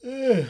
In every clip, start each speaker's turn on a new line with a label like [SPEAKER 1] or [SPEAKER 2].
[SPEAKER 1] Eh,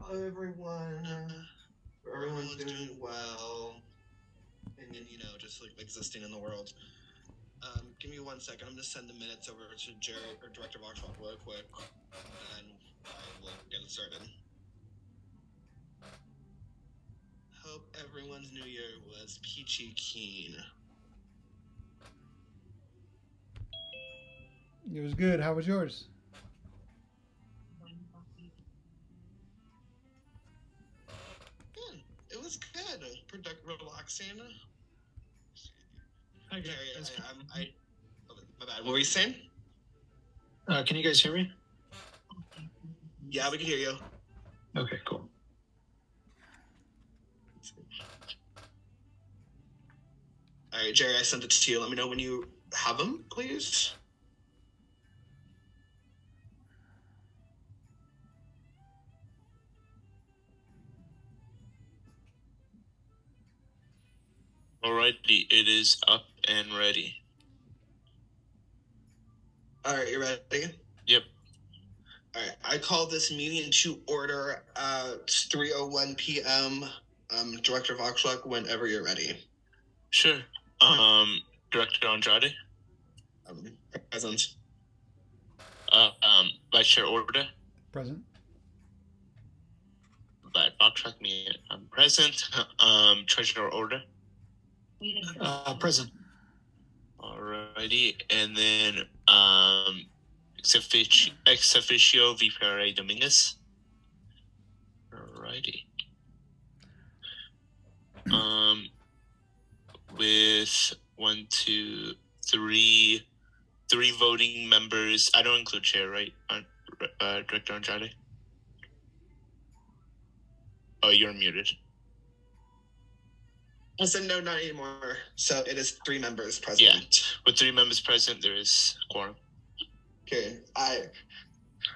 [SPEAKER 2] Hello, everyone. Everyone's doing well, and just like existing in the world. Give me 1 second. I'm gonna send the minutes over to Jerry or Director Voxhawk real quick, and I will get it started. Hope everyone's New Year was peachy keen.
[SPEAKER 1] it was good. How was yours?
[SPEAKER 2] It was good. Relaxing.
[SPEAKER 3] Hi,
[SPEAKER 2] Jerry,
[SPEAKER 3] guys.
[SPEAKER 2] my bad. What were you saying?
[SPEAKER 3] Can you guys hear me?
[SPEAKER 2] Yeah, we can hear you.
[SPEAKER 3] Okay, cool.
[SPEAKER 2] All right, Jerry, I sent it to you. Let me know when you have them, please.
[SPEAKER 4] Alrighty, it is up and ready.
[SPEAKER 2] All right, you ready?
[SPEAKER 4] Yep.
[SPEAKER 2] All right, I call this meeting to order at 3:01 p.m. Director Voxhawk, whenever you're ready.
[SPEAKER 4] Sure. Director Andrade.
[SPEAKER 2] Present.
[SPEAKER 4] Vice Chair Order.
[SPEAKER 1] Present.
[SPEAKER 4] By Voxhawk, I'm present. Treasurer Order.
[SPEAKER 3] Present.
[SPEAKER 4] Alrighty, and then ex officio VPRA Dominguez. Alrighty. With 1, 2, 3 voting members. I don't include chair, right? Director Andrade. Oh, you're muted.
[SPEAKER 2] I said no, not anymore. So it is 3 members present.
[SPEAKER 4] Yeah, with 3 members present, there is quorum.
[SPEAKER 2] Okay,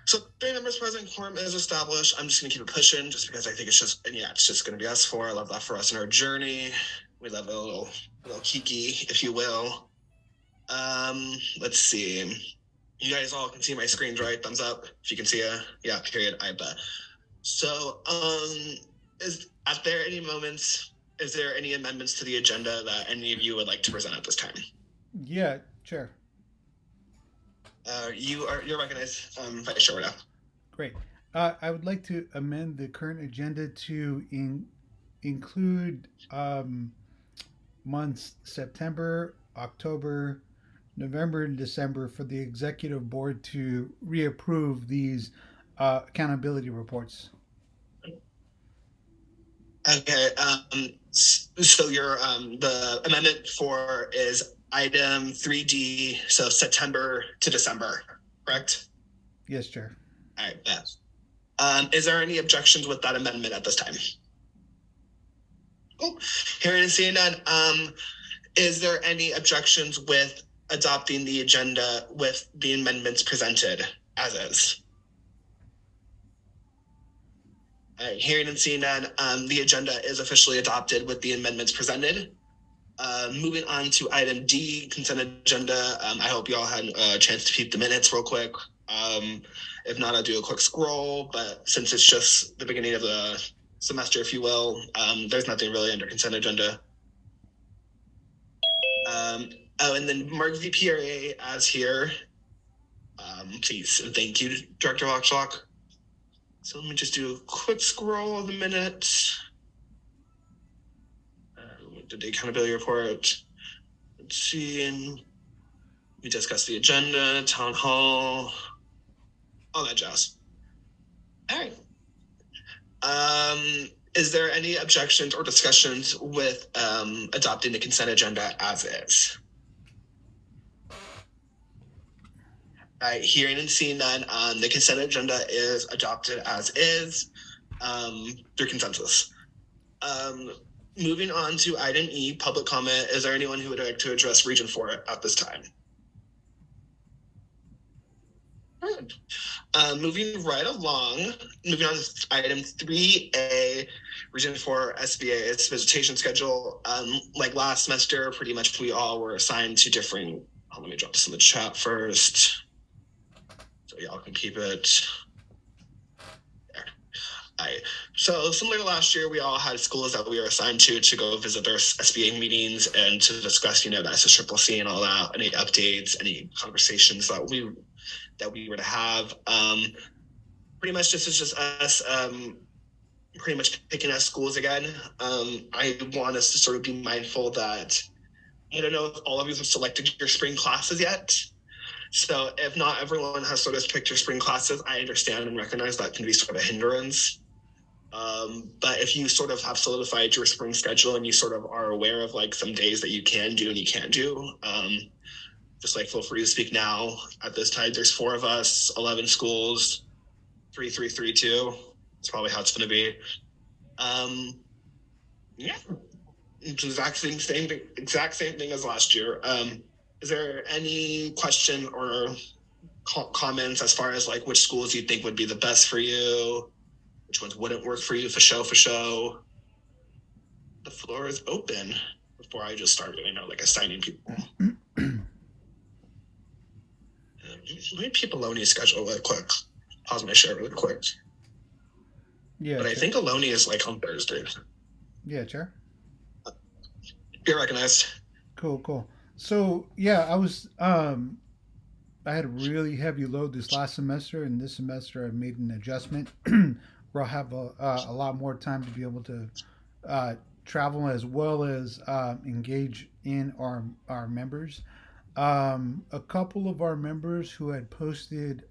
[SPEAKER 2] so 3 members present, quorum is established. I'm just gonna keep it pushing, just because I think it's just gonna be us 4. I love that for us in our journey. We love a little kiki, if you will. Let's see. You guys all can see my screens, right? Thumbs up if you can see it. Yeah, period. I bet. So, is there any amendments to the agenda that any of you would like to present at this time?
[SPEAKER 1] Yeah, Chair.
[SPEAKER 2] You're recognized, Vice Chair now.
[SPEAKER 1] Great. I would like to amend the current agenda to include months September, October, November, and December for the executive board to reapprove these accountability reports.
[SPEAKER 2] Okay. So your the amendment for is item 3D. So September to December, correct?
[SPEAKER 1] Yes, Chair.
[SPEAKER 2] All right. Yes. Is there any objections with that amendment at this time? Oh, hearing and seeing none. Is there any objections with adopting the agenda with the amendments presented as is? All right, hearing and seeing none, the agenda is officially adopted with the amendments presented. Moving on to item D, consent agenda. I hope you all had a chance to peep the minutes real quick. If not, I'll do a quick scroll, but since it's just the beginning of the semester, if you will, there's nothing really under consent agenda. And then Mark VPRA as here. Please. And thank you, Director Lockstock. So let me just do a quick scroll of the minutes. The accountability report. Let's see. And we discussed the agenda, town hall, all that jazz. All right. Is there any objections or discussions with adopting the consent agenda as is? All right, hearing and seeing none, the consent agenda is adopted as is through consensus. Moving on to item E, public comment. Is there anyone who would like to address Region 4 at this time? Good. Moving right along, moving on to item 3A, Region 4 SBA, its visitation schedule. Like last semester, pretty much we all were assigned to differing. Let me drop this in the chat first, so y'all can keep it. There. So similar to last year, we all had schools that we were assigned to go visit their SBA meetings and to discuss, the SSCCC and all that, any updates, any conversations that we were to have. Pretty much this is just us pretty much picking us schools again. I want us to sort of be mindful that I don't know if all of you have selected your spring classes yet. So if not everyone has sort of picked your spring classes, I understand and recognize that can be sort of a hindrance. But if you sort of have solidified your spring schedule and you sort of are aware of like some days that you can do and you can't do, just like feel free to speak now. At this time, there's 4 of us, 11 schools, 3, 3, 3, 2. That's probably how it's going to be. Yeah, it's exact same thing as last year. Is there any question or comments as far as like which schools you think would be the best for you? Which ones wouldn't work for you? For show. The floor is open before I just start, assigning people. Let me peep Aloni's schedule real quick. Pause my share really quick.
[SPEAKER 1] Yeah.
[SPEAKER 2] But I think Aloni is like on Thursday.
[SPEAKER 1] Yeah, Chair.
[SPEAKER 2] You're recognized.
[SPEAKER 1] Cool. So yeah, I was I had a really heavy load this last semester, and this semester I made an adjustment where I'll have a lot more time to be able to travel as well as engage in our members. A couple of our members who had posted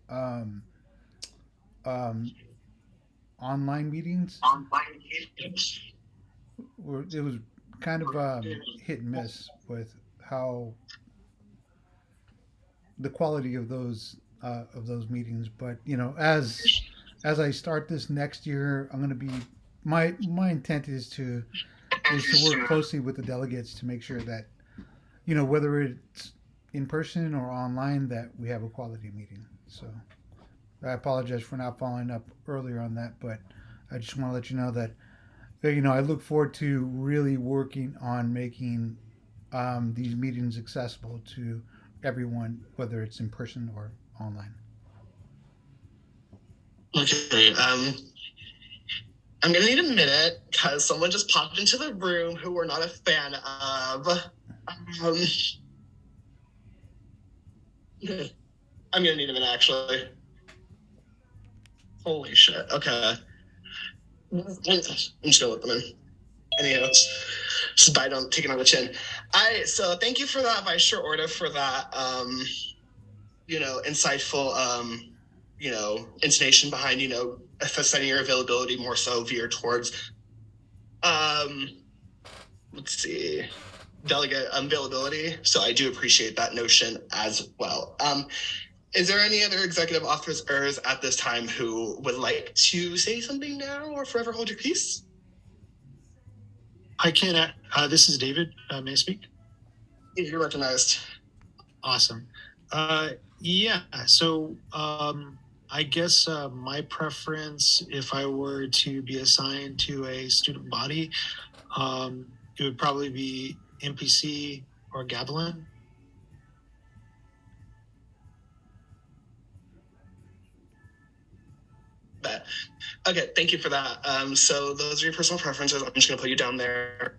[SPEAKER 1] online meetings it was kind of hit and miss with how the quality of those meetings. But as I start this next year, I'm going to be my intent is to work closely with the delegates to make sure that whether it's in person or online, that we have a quality meeting. So I apologize for not following up earlier on that, but I just want to let you know that I look forward to really working on making these meetings accessible to everyone, whether it's in person or online.
[SPEAKER 2] Okay. I'm gonna need a minute because someone just popped into the room who we're not a fan of. I'm gonna need a minute actually. Holy shit. Okay. I'm just gonna let them in. Anyhow, just take it on the chin. So thank you for that, Vice Chair Orta, for that insightful intonation behind, setting your availability more so veered towards let's see, delegate availability. So I do appreciate that notion as well. Is there any other executive officers at this time who would like to say something now or forever hold your peace?
[SPEAKER 3] I can. This is David. May I speak?
[SPEAKER 2] You're recognized.
[SPEAKER 3] Awesome. Yeah. So I guess my preference, if I were to be assigned to a student body, it would probably be MPC or Gavilan.
[SPEAKER 2] Okay, thank you for that. So those are your personal preferences. I'm just going to put you down there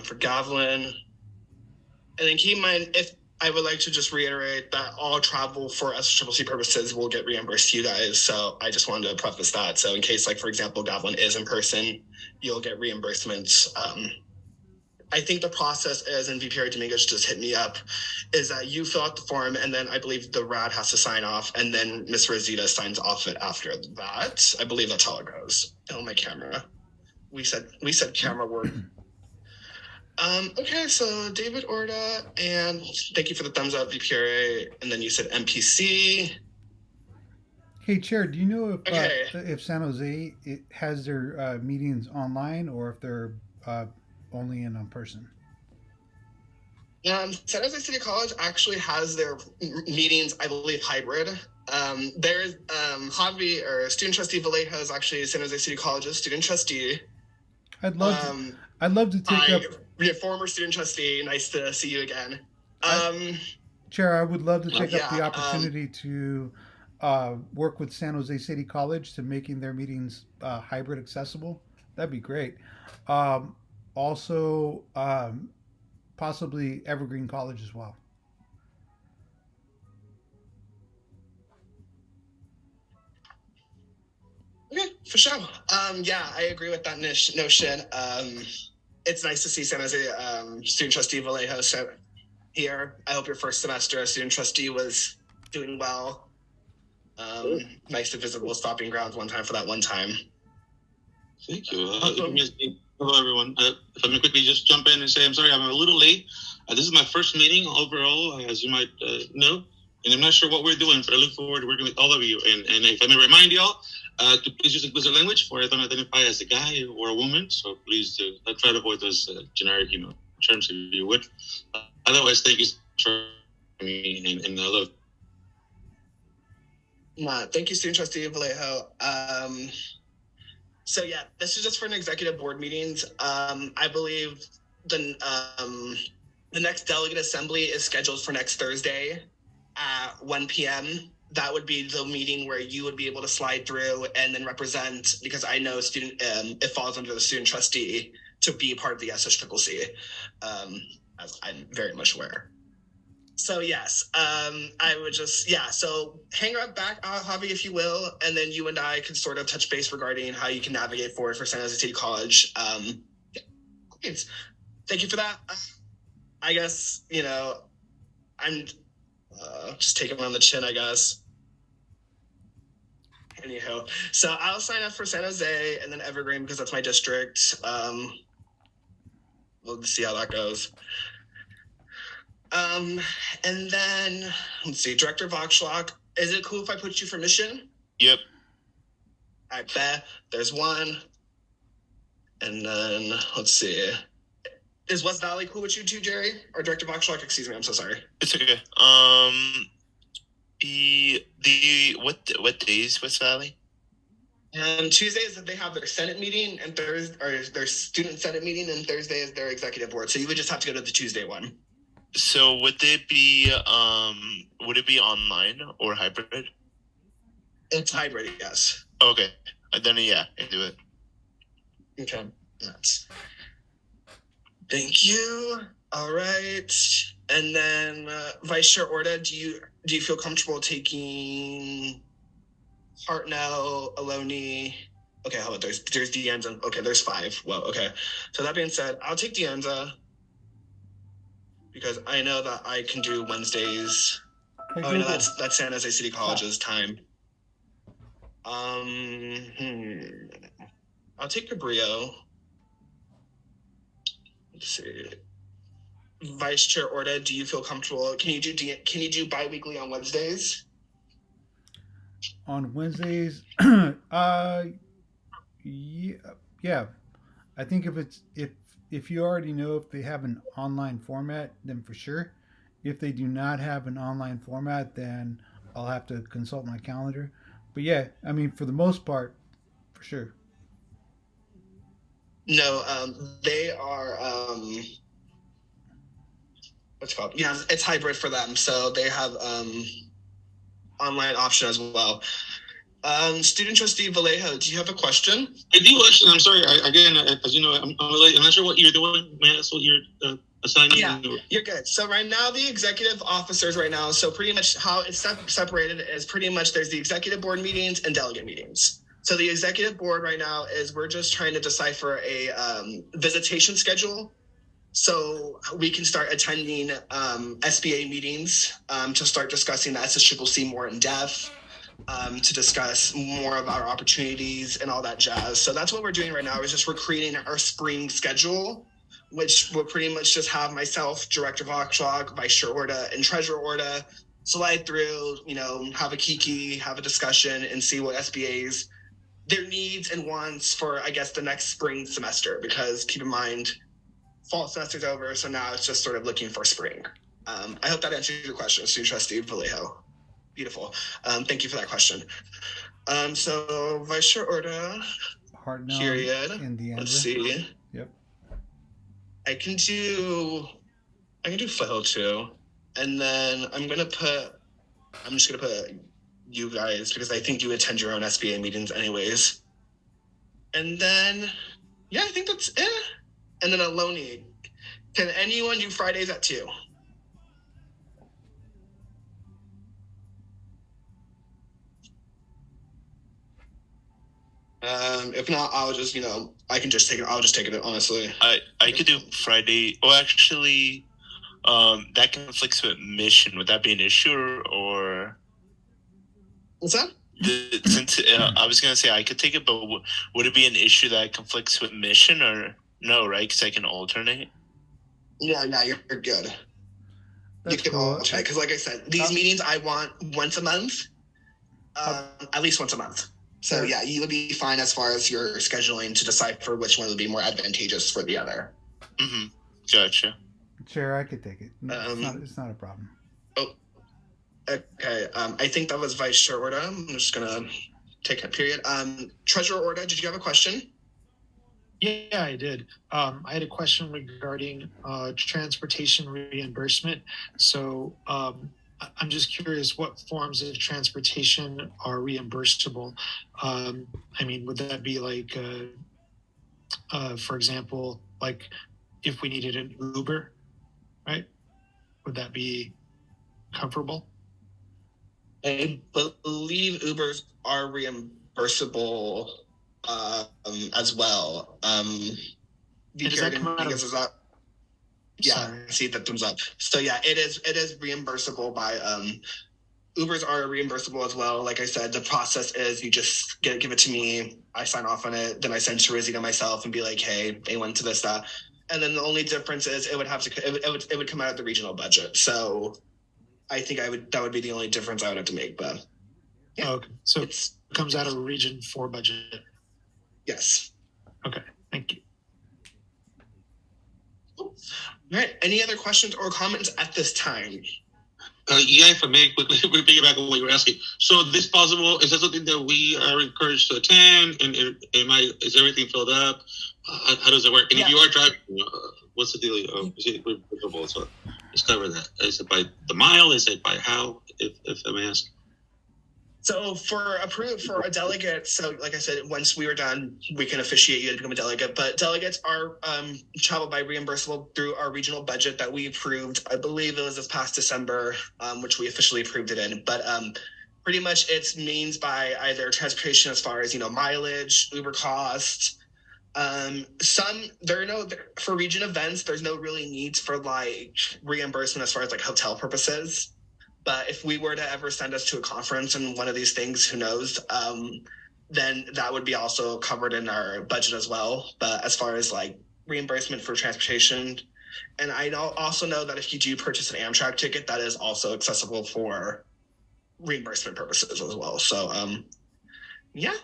[SPEAKER 2] for Gavilan. And then keep in mind, if I would like to just reiterate that all travel for SCCC purposes will get reimbursed to you guys. So I just wanted to preface that. So in case, like, for example, Goblin is in person, you'll get reimbursements. I think the process is, and VPR Dominguez just hit me up, is that you fill out the form and then I believe the RAD has to sign off and then Miss Rosita signs off it after that. I believe that's how it goes. Oh, my camera. We said camera work. Okay, so David Orda, and thank you for the thumbs up, VPRA, and then you said MPC.
[SPEAKER 1] Hey, Chair, do you know
[SPEAKER 2] Okay.
[SPEAKER 1] if San Jose has their meetings online or if they're only in person?
[SPEAKER 2] San Jose City College actually has their meetings, I believe, hybrid. There's Javi, or student trustee Vallejo, is actually San Jose City College's student trustee.
[SPEAKER 1] I'd love to take up.
[SPEAKER 2] Former student trustee. Nice to see you again.
[SPEAKER 1] Chair, I would love to take up the
[SPEAKER 2] yeah,
[SPEAKER 1] opportunity to work with San Jose City College to making their meetings hybrid accessible. That'd be great. Also, possibly Evergreen College as well.
[SPEAKER 2] Okay, for sure. Yeah, I agree with that notion. It's nice to see San Jose student trustee Vallejo here. I hope your first semester as student trustee was doing well. Nice to visit Will Stopping Grounds one time for that one time.
[SPEAKER 5] Thank you. Hello, everyone. If I may quickly just jump in and say, I'm sorry, I'm a little late. This is my first meeting overall, as you might know, and I'm not sure what we're doing, but I look forward to working with all of you. And if I may remind y'all, to please use inclusive language, for I don't identify as a guy or a woman, so please do try to avoid those generic, terms if you would. Otherwise, thank you for me, and I love.
[SPEAKER 2] Thank you, student trustee Vallejo. So yeah, this is just for an executive board meetings. I believe the next delegate assembly is scheduled for next Thursday at 1 p.m. That would be the meeting where you would be able to slide through and then represent, because I know it falls under the student trustee to be part of the SSCCC, as I'm very much aware. So yes, I would just, so hang right back, Javi, if you will, and then you and I can sort of touch base regarding how you can navigate forward for San Jose City College. Thank you for that. I guess, I'm just taking it on the chin, I guess. Anyhow, so I'll sign up for San Jose and then Evergreen because that's my district. We'll see how that goes. And then let's see, Director Voxlock, is it cool if I put you for mission?
[SPEAKER 4] Yep.
[SPEAKER 2] I bet there's one. And then let's see. Is West Valley cool with you too, Jerry? Or Director Voxlock? Excuse me, I'm so sorry.
[SPEAKER 4] It's okay. What days West Valley?
[SPEAKER 2] Tuesday is that they have their Senate meeting, and their student Senate meeting, and Thursday is their executive board. So you would just have to go to the Tuesday one.
[SPEAKER 4] So would it be online or hybrid?
[SPEAKER 2] It's hybrid, yes.
[SPEAKER 4] Okay. Then I do it.
[SPEAKER 2] Okay. Thank you. All right. And then Vice Chair Orda, do you feel comfortable taking Hartnell, Aloni? Okay, how about there's Deanza. Okay, there's 5. Well, okay. So that being said, I'll take Deanza because I know that I can do Wednesdays. No, that's San Jose City College's time. I'll take Cabrillo. Let's see. Vice Chair Orda, do you feel comfortable? Can you do bi-weekly on Wednesdays?
[SPEAKER 1] On Wednesdays, yeah. I think if you already know if they have an online format, then for sure. If they do not have an online format, then I'll have to consult my calendar. But yeah, I mean, for the most part, for sure.
[SPEAKER 2] No, they are. What's it called? Yeah, it's hybrid for them, so they have online option as well. Student trustee Vallejo, do you have a question?
[SPEAKER 5] I do actually. I'm sorry. Again, as you know, I'm late. I'm not sure what you're doing. May I ask what you're assigning?
[SPEAKER 2] Yeah, you're good. So right now, the executive officers right now, so pretty much how it's separated is pretty much there's the executive board meetings and delegate meetings. So the executive board right now is we're just trying to decipher a visitation schedule so we can start attending SBA meetings to start discussing the SSCCC more in depth, to discuss more of our opportunities and all that jazz. So that's what we're doing right now is just we're creating our spring schedule, which will pretty much just have myself, Director Voxlog, Vice Chair Orta, and Treasurer Orta slide through, have a kiki, have a discussion, and see what SBA's their needs and wants for, I guess, the next spring semester. Because keep in mind, fall semester's over, so now it's just sort of looking for spring. I hope that answers your question, Student Trustee Vallejo. Beautiful. Thank you for that question. So Vice Chair Orta,
[SPEAKER 1] Hartnell,
[SPEAKER 2] period.
[SPEAKER 1] Indiana.
[SPEAKER 2] Let's see.
[SPEAKER 1] Yep.
[SPEAKER 2] I can do Foothill too, and then I'm just gonna put you guys because I think you attend your own SBA meetings anyways. And then I think that's it. And then Aloni, can anyone do Fridays at 2? If not, I'll just, I can just take it. I'll just take it, honestly.
[SPEAKER 4] I could do Friday. Oh, actually, that conflicts with mission. Would that be an issue or?
[SPEAKER 2] What's that?
[SPEAKER 4] Since I was gonna say I could take it, but would it be an issue that conflicts with mission or no? Right? Because I can alternate.
[SPEAKER 2] Yeah, you're good.
[SPEAKER 1] That's
[SPEAKER 2] you can
[SPEAKER 1] cool.
[SPEAKER 2] alternate because, like I said, these meetings I want once a month, at least once a month. So yeah, you would be fine as far as your scheduling to decipher which one would be more advantageous for the other.
[SPEAKER 4] Mm-hmm. Gotcha.
[SPEAKER 1] Chair, I could take it. It's not a problem.
[SPEAKER 2] Oh, okay. I think that was Vice Chair Orta. I'm just gonna take a period. Treasurer Orta, did you have a question?
[SPEAKER 3] Yeah, I did. I had a question regarding transportation reimbursement. So I'm just curious what forms of transportation are reimbursable. Would that be like, for example, like if we needed an Uber, right? Would that be comfortable?
[SPEAKER 2] I believe Ubers are reimbursable as well.
[SPEAKER 3] Does that come out of...
[SPEAKER 2] Yeah, I see that thumbs up. So yeah, it is reimbursable by Ubers are reimbursable as well. Like I said, the process is you just give it to me, I sign off on it, then I send to Rosita myself and be like, hey, they went to this, that. And then the only difference is it would come out of the regional budget. So I think that would be the only difference I would have to make. But yeah.
[SPEAKER 3] Okay. So it comes out of Region 4 budget.
[SPEAKER 2] Yes.
[SPEAKER 3] Okay. Thank you.
[SPEAKER 2] All right. Any other questions or comments at this time?
[SPEAKER 5] Yeah, if I may quickly piggyback on what you were asking. So this possible, is that something that we are encouraged to attend? And is everything filled up? How does it work? And if you are driving, what's the deal? Is it reimbursable? So let's cover that. Is it by the mile? Is it by how? If I may ask.
[SPEAKER 2] So for a delegate, so like I said, once we were done, we can officiate you to become a delegate. But delegates are traveled by reimbursable through our regional budget that we approved. I believe it was this past December, which we officially approved it in. But pretty much it's means by either transportation as far as mileage, Uber cost. For region events, there's no really needs for like reimbursement as far as like hotel purposes. But if we were to ever send us to a conference and one of these things, who knows, then that would be also covered in our budget as well. But as far as like reimbursement for transportation, and I also know that if you do purchase an Amtrak ticket, that is also accessible for reimbursement purposes as well. So, yeah.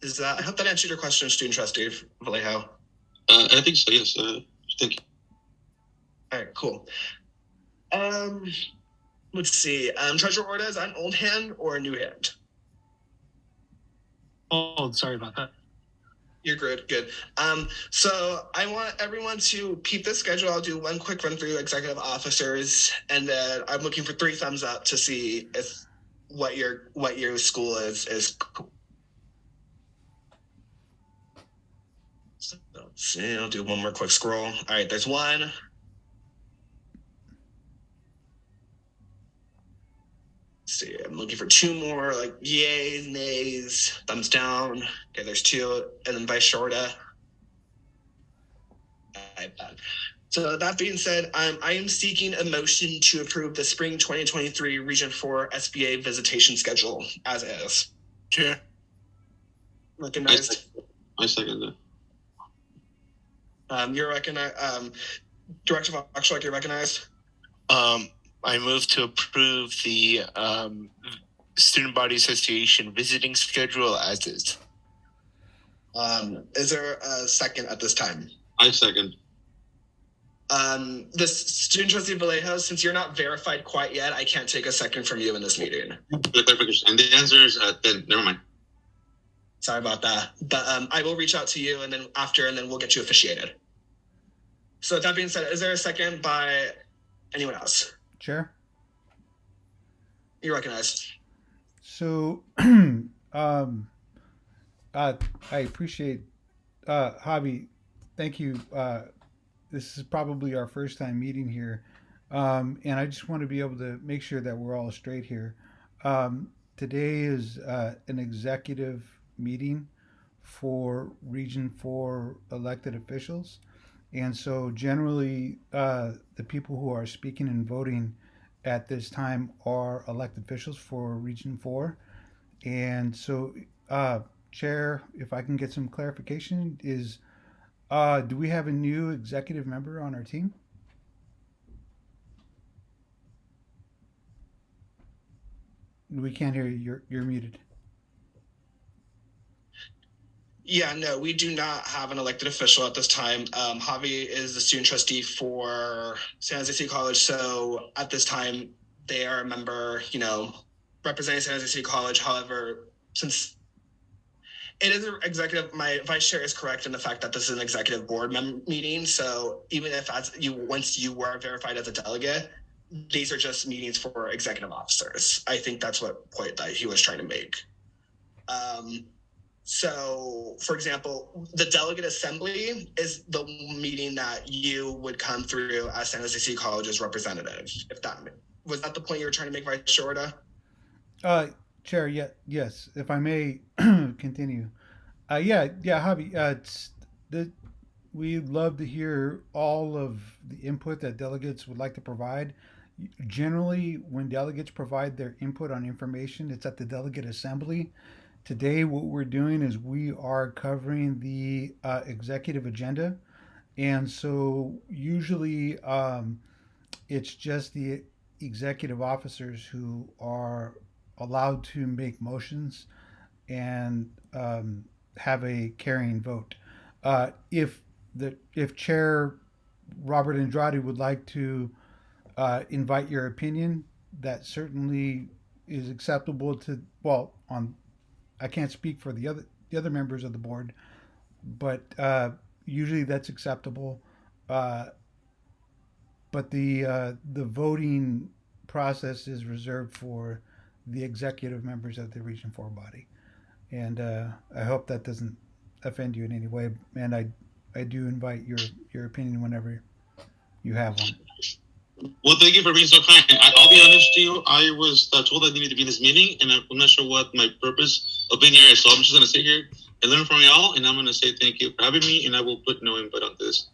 [SPEAKER 2] I hope that answered your question, Student Trustee Vallejo.
[SPEAKER 5] I think so, yes. Thank you.
[SPEAKER 2] All right, cool. Let's see. Treasurer Orta, is that an old hand or a new hand?
[SPEAKER 3] Oh, sorry about that.
[SPEAKER 2] You're good. So I want everyone to keep this schedule. I'll do one quick run through executive officers, and then I'm looking for 3 thumbs up to see if what your school is. So, let's see. I'll do one more quick scroll. All right, there's 1, see, I'm looking for two more, like yays, nays, thumbs down. Okay, there's two, and then Vice Shorta. So that being said, I am seeking a motion to approve the Spring 2023 Region 4 SBA visitation schedule as is.
[SPEAKER 4] Chair.
[SPEAKER 2] Recognized.
[SPEAKER 5] I second that.
[SPEAKER 2] You're recognized. Director Voxlock, you're recognized.
[SPEAKER 4] I move to approve the Student Body Association visiting schedule as is.
[SPEAKER 2] Is there a second at this time?
[SPEAKER 5] I second.
[SPEAKER 2] The student trustee Vallejo, since you're not verified quite yet, I can't take a second from you in this meeting.
[SPEAKER 5] The clarification. And the answer is then never mind.
[SPEAKER 2] Sorry about that. But I will reach out to you and then we'll get you officiated. So with that being said, is there a second by anyone else?
[SPEAKER 1] Chair.
[SPEAKER 2] You're recognized.
[SPEAKER 1] So, I appreciate, Javi. Thank you. This is probably our first time meeting here, and I just want to be able to make sure that we're all straight here. Today is an executive meeting for Region 4 elected officials. And so generally, the people who are speaking and voting at this time are elected officials for Region 4. And so, Chair, if I can get some clarification, do we have a new executive member on our team? We can't hear you. You're muted.
[SPEAKER 2] Yeah, no, we do not have an elected official at this time. Javi is the student trustee for San Jose City College. So at this time, they are a member, representing San Jose City College. However, since it is an executive, my vice chair is correct in the fact that this is an executive board meeting. So even if once you were verified as a delegate, these are just meetings for executive officers. I think that's what point that he was trying to make. So, for example, the delegate assembly is the meeting that you would come through as San Jose City College's representative. If that was that the point you were trying to make, Vice Shorta?
[SPEAKER 1] Chair, yes. If I may continue. Javi. We'd love to hear all of the input that delegates would like to provide. Generally, when delegates provide their input on information, it's at the delegate assembly. Today, what we're doing is we are covering the executive agenda. And so usually it's just the executive officers who are allowed to make motions and have a carrying vote. If Chair Robert Andrade would like to invite your opinion, that certainly is acceptable to, I can't speak for the other members of the board, but usually that's acceptable. But the voting process is reserved for the executive members of the Region 4 body, and I hope that doesn't offend you in any way. And I do invite your opinion whenever you have one.
[SPEAKER 5] Well, thank you for being so kind. I'll be honest to you. I was told I needed to be in this meeting, and I'm not sure what my purpose of being here is. So I'm just going to sit here and learn from y'all, and I'm going to say thank you for having me, and I will put no input on this.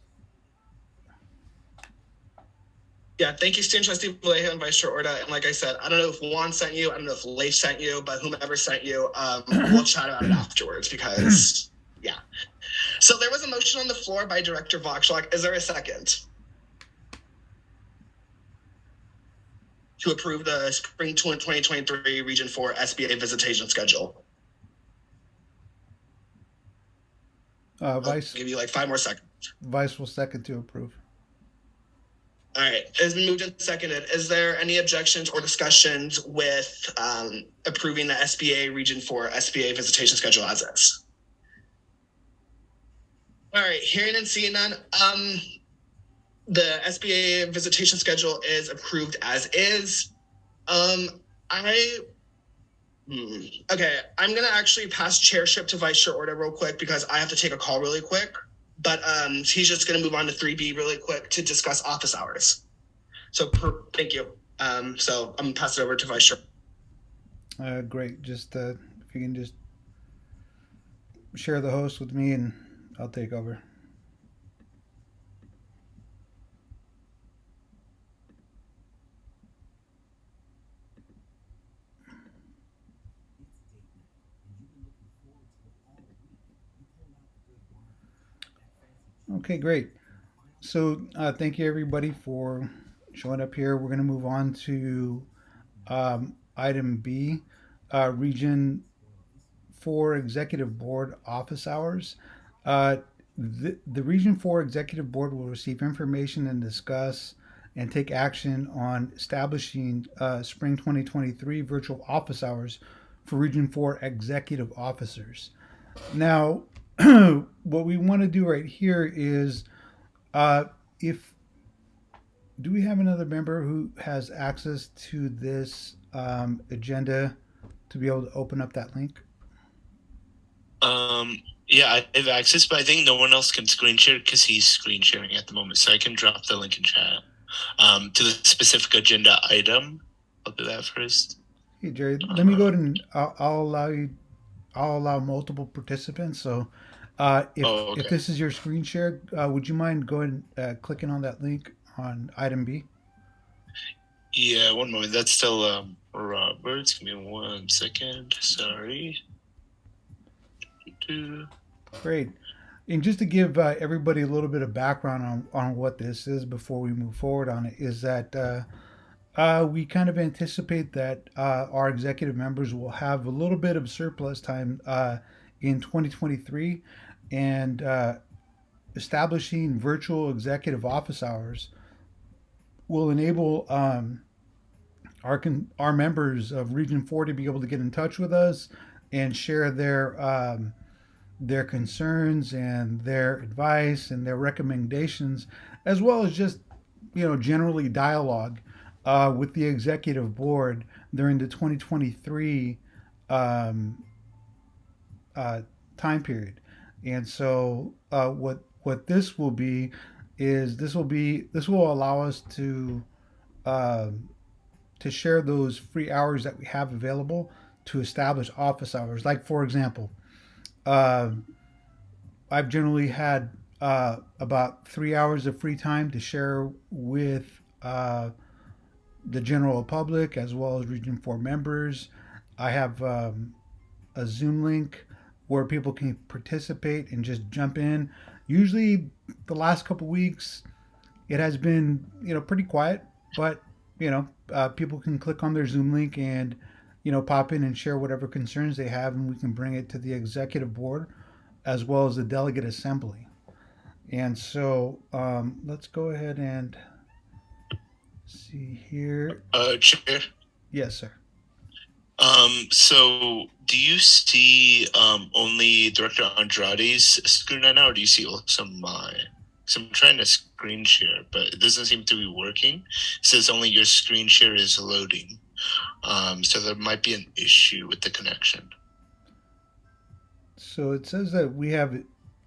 [SPEAKER 2] Yeah, thank you, Student Trustee Vallejo and Vice Chair Orta. And like I said, I don't know if Juan sent you, I don't know if Leif sent you, but whomever sent you, we'll chat about it afterwards because, yeah. So there was a motion on the floor by Director Voxlock. Is there a second? To approve the Spring 2023 Region 4 SBA visitation schedule.
[SPEAKER 1] Vice.
[SPEAKER 2] I'll give you like 5 more seconds.
[SPEAKER 1] Vice will second to approve.
[SPEAKER 2] All right, it's been moved and seconded. Is there any objections or discussions with approving the SBA Region 4 SBA visitation schedule as is? All right, hearing and seeing none. The SBA visitation schedule is approved as is. Okay, I'm gonna actually pass chairship to Vice Chair Orta real quick because I have to take a call really quick. But he's just gonna move on to 3B really quick to discuss office hours. So thank you. So I'm gonna pass it over to Vice Chair.
[SPEAKER 1] Great. Just if you can just share the host with me, and I'll take over. Okay, great. So thank you everybody for showing up here. We're going to move on to item B, Region 4 Executive Board office hours. Uh, the Region 4 Executive Board will receive information and discuss and take action on establishing Spring 2023 virtual office hours for Region 4 executive officers. Now, what we want to do right here is uh, if do we have another member who has access to this agenda to be able to open up that link?
[SPEAKER 4] Yeah, I have access, but I think no one else can screen share because he's screen sharing at the moment. So I can drop the link in chat to the specific agenda item. I'll do that first.
[SPEAKER 1] Hey Jerry, let me go ahead and I'll allow you. I'll allow multiple participants. So,
[SPEAKER 4] Okay.
[SPEAKER 1] if this is your screen share, would you mind going clicking on that link on item B?
[SPEAKER 4] Yeah, one moment. That's still Roberts. Give me 1 second. Sorry.
[SPEAKER 1] Great. And just to give everybody a little bit of background on what this is before we move forward on it, is that we kind of anticipate that our executive members will have a little bit of surplus time in 2023, and establishing virtual executive office hours will enable our members of Region 4 to be able to get in touch with us and share their concerns and their advice and their recommendations, as well as just generally dialogue with the executive board during the 2023 um, time period. And so what this will be is this will allow us um, to share those free hours that we have available to establish office hours. Like for example, uh, I've generally had about 3 hours of free time to share with the general public as well as Region 4 members. I have a Zoom link where people can participate and just jump in. Usually, the last couple weeks, it has been pretty quiet, but people can click on their Zoom link and pop in and share whatever concerns they have, and we can bring it to the executive board as well as the delegate assembly. And so let's go ahead and see here.
[SPEAKER 4] Chair.
[SPEAKER 1] Yes, sir.
[SPEAKER 4] So do you see only Director Andrade's screen right now, or do you see also mine? So I'm trying to screen share, but it doesn't seem to be working. It says only your screen share is loading. So there might be an issue with the connection.
[SPEAKER 1] So it says that we have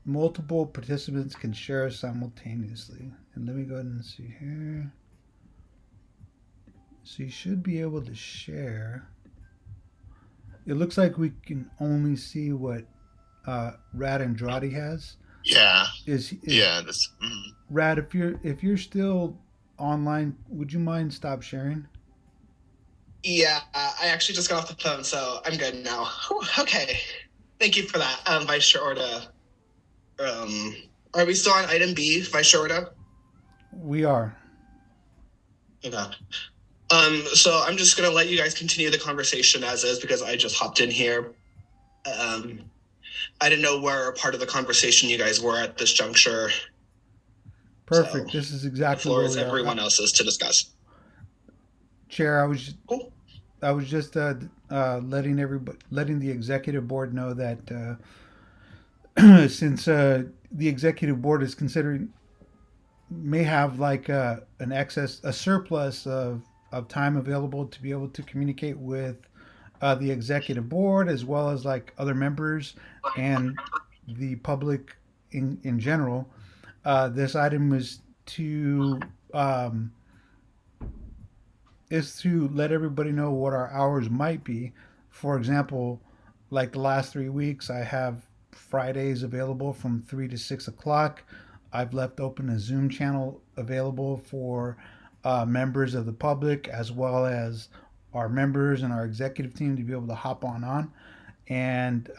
[SPEAKER 1] multiple participants can share simultaneously. And let me go ahead and see here. So you should be able to share. It looks like we can only see what RAD Andrade has.
[SPEAKER 4] Yeah.
[SPEAKER 1] Is
[SPEAKER 4] yeah. That's.
[SPEAKER 1] Rad, if you're still online, would you mind stop sharing?
[SPEAKER 2] Yeah, I actually just got off the phone, so I'm good now. Whew, okay, thank you for that, Vice Chair Orta. Are we still on item B, Vice Chair Orta?
[SPEAKER 1] We are.
[SPEAKER 2] Okay. So I'm just gonna let you guys continue the conversation as is because I just hopped in here. I didn't know where part of the conversation you guys were at this juncture.
[SPEAKER 1] Perfect.
[SPEAKER 2] So,
[SPEAKER 1] this is
[SPEAKER 2] the
[SPEAKER 1] exactly
[SPEAKER 2] floor
[SPEAKER 1] where
[SPEAKER 2] is
[SPEAKER 1] we are.
[SPEAKER 2] everyone else's to discuss.
[SPEAKER 1] Chair,
[SPEAKER 2] Cool.
[SPEAKER 1] I was just letting the executive board know that since the executive board is considering may have like a surplus of time available to be able to communicate with the executive board as well as like other members and the public in general. This item is to let everybody know what our hours might be. For example, like the last 3 weeks, I have Fridays available from 3 to 6 o'clock. I've left open a Zoom channel available for members of the public as well as our members and our executive team to be able to hop on. And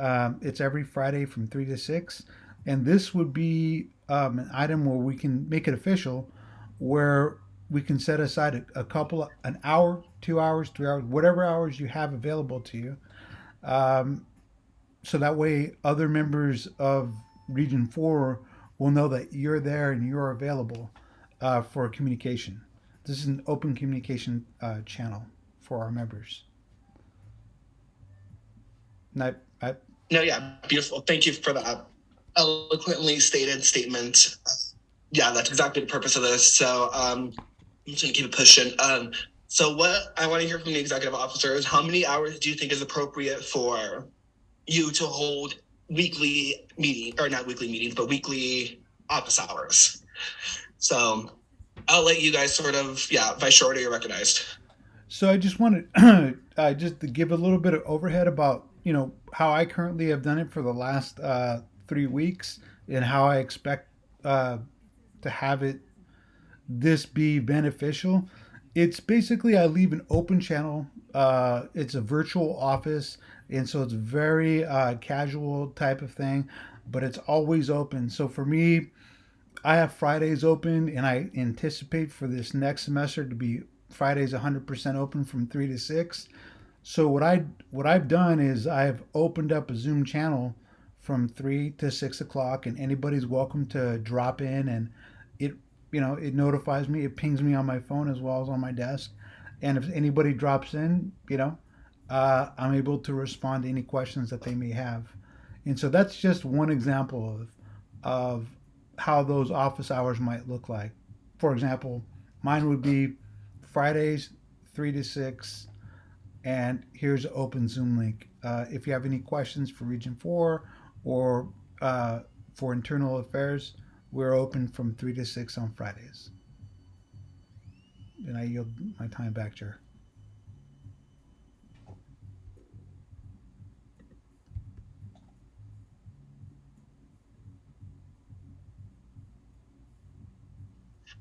[SPEAKER 1] it's every Friday from 3 to 6. And this would be an item where we can make it official, where we can set aside an hour, 2 hours, 3 hours, whatever hours you have available to you. Um, so that way, other members of Region 4 will know that you're there and you're available for communication. This is an open communication channel for our members. And
[SPEAKER 2] No, yeah, beautiful. Thank you for that eloquently stated statement. Yeah, that's exactly the purpose of this. So I'm just gonna keep it pushing. So what I want to hear from the executive officer is how many hours do you think is appropriate for you to hold weekly meeting, or not weekly meetings, but weekly office hours? So I'll let you guys sort of, Vice Chair, you're recognized.
[SPEAKER 1] So I just wanted just to give a little bit of overhead about how I currently have done it for the last 3 weeks and how I expect to have this be beneficial. It's basically I leave an open channel. It's a virtual office, and so it's very casual type of thing, but it's always open. So for me, I have Fridays open, and I anticipate for this next semester to be Fridays 100% open from 3 to 6. So what I've done is I've opened up a Zoom channel from 3 to 6 o'clock, and anybody's welcome to drop in, and it it notifies me, it pings me on my phone as well as on my desk, and if anybody drops in, I'm able to respond to any questions that they may have, and so that's just one example of how those office hours might look like. For example, mine would be Fridays 3 to 6, and here's an open Zoom link. If you have any questions for Region 4 or for internal affairs, we're open from 3 to 6 on Fridays. And I yield my time back, Chair.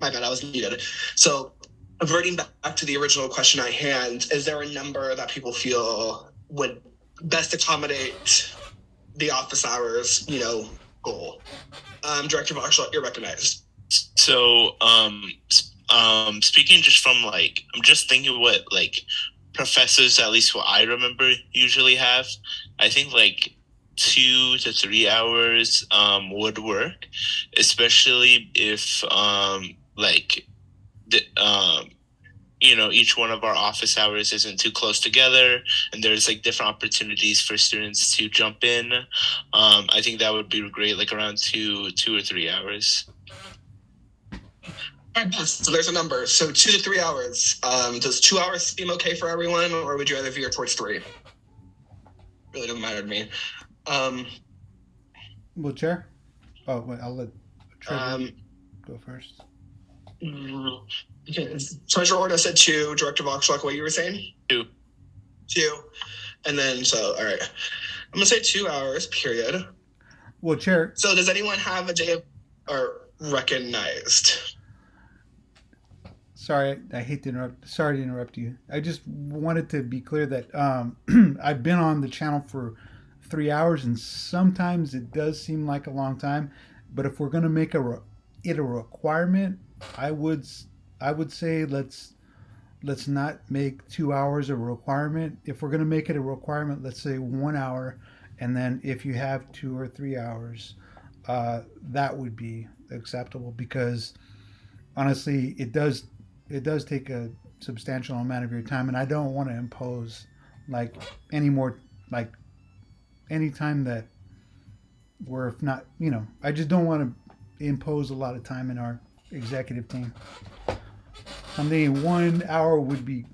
[SPEAKER 2] My bad, I was muted. So reverting back to the original question I had, is there a number that people feel would best accommodate the office hours, goal? Director Marshall, you're recognized.
[SPEAKER 4] So, speaking just from I'm just thinking what professors, at least what I remember, usually have. I think 2 to 3 hours would work, especially if each one of our office hours isn't too close together, and there's different opportunities for students to jump in. I think that would be great, around 2 or 3 hours.
[SPEAKER 2] So there's a number. So 2 to 3 hours. Does 2 hours seem okay for everyone, or would you rather veer towards 3? Really doesn't matter to me.
[SPEAKER 1] Well, Chair? Oh, wait, I'll let Treasurer go first.
[SPEAKER 2] Okay. Treasurer Orta said 2. Director Voxlock, what you were saying?
[SPEAKER 4] 2.
[SPEAKER 2] 2. And then, all right. I'm going to say 2 hours, period.
[SPEAKER 1] Well, Chair.
[SPEAKER 2] So does anyone have a day or recognized?
[SPEAKER 1] Sorry, I hate to interrupt. Sorry to interrupt you. I just wanted to be clear that I've been on the channel for 3 hours, and sometimes it does seem like a long time. But if we're going to make it a requirement, I would say let's not make 2 hours a requirement. If we're going to make it a requirement, let's say 1 hour, and then if you have 2 or 3 hours, that would be acceptable, because honestly, it does take a substantial amount of your time, and I don't want to impose any more any time that we're not, I just don't want to impose a lot of time in our executive team. I'm thinking 1 hour would be,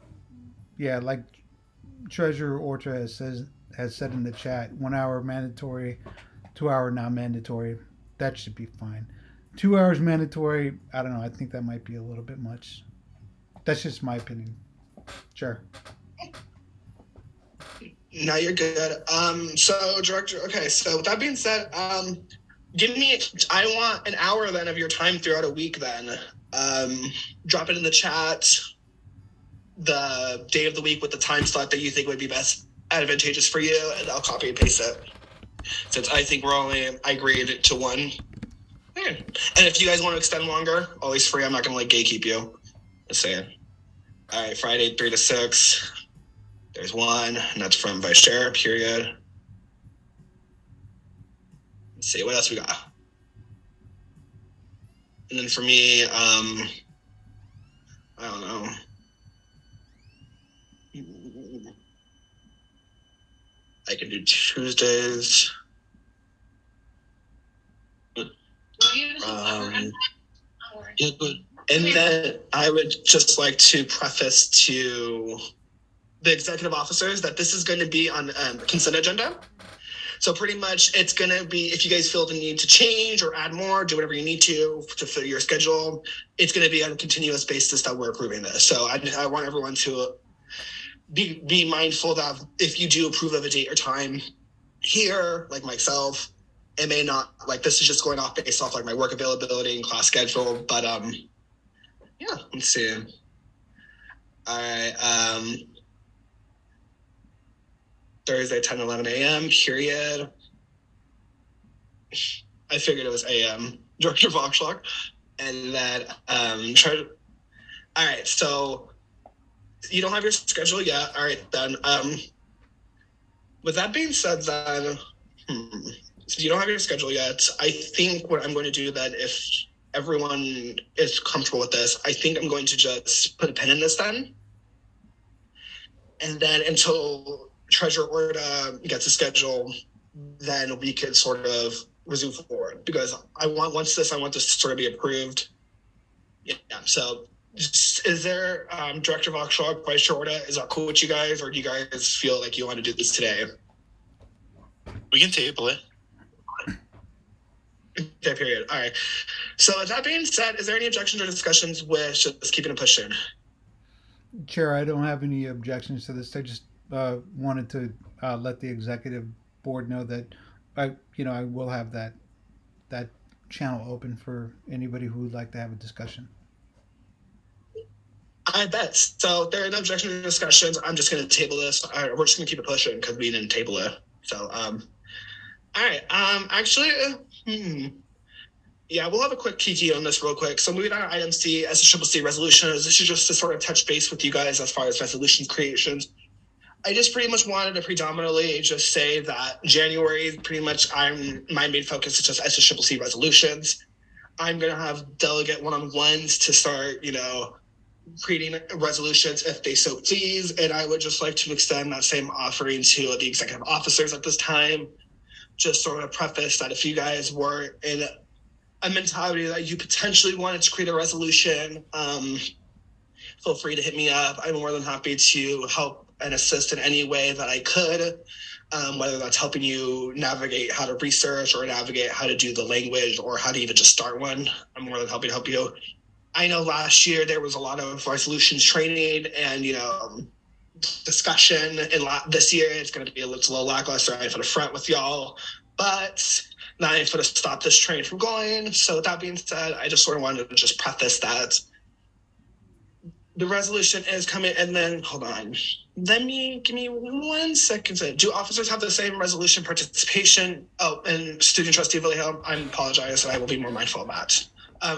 [SPEAKER 1] like Treasurer Orta has said in the chat, 1 hour mandatory, 2 hour not mandatory. That should be fine. 2 hours mandatory, I don't know. I think that might be a little bit much. That's just my opinion. Sure.
[SPEAKER 2] No, you're good. So director, okay, so with that being said, I want an hour then of your time throughout a week then. Drop it in the chat, the day of the week with the time slot that you think would be best advantageous for you, and I'll copy and paste it. Since I think I agreed to one. Yeah. And if you guys want to extend longer, always free. I'm not going to gatekeep you. Just saying. All right, Friday, 3 to 6. There's one, and that's from Vice Chair, period. Let's see, what else we got? And then for me, I don't know. I can do Tuesdays.
[SPEAKER 5] Yeah, good.
[SPEAKER 2] And then I would just like to preface to the executive officers that this is going to be on consent agenda. So pretty much it's going to be, if you guys feel the need to change or add more, do whatever you need to fit your schedule, it's going to be on a continuous basis that we're approving this. So I want everyone to be mindful that if you do approve of a date or time here, like myself, it may not, like this is just going off based off like my work availability and class schedule. But yeah, let's see. All right. Thursday, 10, 11 a.m., period. I figured it was a.m. Director Voxlock. And then all right, so you don't have your schedule yet. All right, then. With that being said, then, so you don't have your schedule yet. I think what I'm going to do then, if everyone is comfortable with this, I think I'm going to just put a pin in this then. And then until Treasurer Orta gets a schedule, then we could sort of resume forward, because I want this to sort of be approved. Yeah. So is there Director Voxlock, Vice Chair Orta, is that cool with you guys, or do you guys feel like you want to do this today?
[SPEAKER 4] We can table it.
[SPEAKER 2] Okay, period. All right. So with that being said, is there any objections or discussions with just keeping it pushing?
[SPEAKER 1] Chair, I don't have any objections to this. I just wanted to let the executive board know that I will have that channel open for anybody who would like to have a discussion.
[SPEAKER 2] I bet. So if there are no objections or discussions, I'm just going to table this. We're just going to keep it pushing because we didn't table it. So, all right. Actually, yeah, we'll have a quick kiki on this real quick. So moving on to item C, SSCC resolutions. This is just to sort of touch base with you guys as far as resolution creations. I just pretty much wanted to predominantly just say that January, pretty much my main focus is just SSCC resolutions. I'm going to have delegate one-on-ones to start, creating resolutions if they so please. And I would just like to extend that same offering to the executive officers at this time. Just sort of preface that if you guys were in a mentality that you potentially wanted to create a resolution, feel free to hit me up. I'm more than happy to help and assist in any way that I could, whether that's helping you navigate how to research or navigate how to do the language or how to even just start one. I'm more than happy to help you. I know last year there was a lot of resolutions training and, discussion, and this year it's going to be a little lackluster. I'm for the front with y'all, but not I'm for to stop this train from going. So with that being said, I just sort of wanted to just preface that the resolution is coming. And then hold on, give me 1 second. Do officers have the same resolution participation? Oh, and student trustee Vallejo, I apologize. I will be more mindful of that.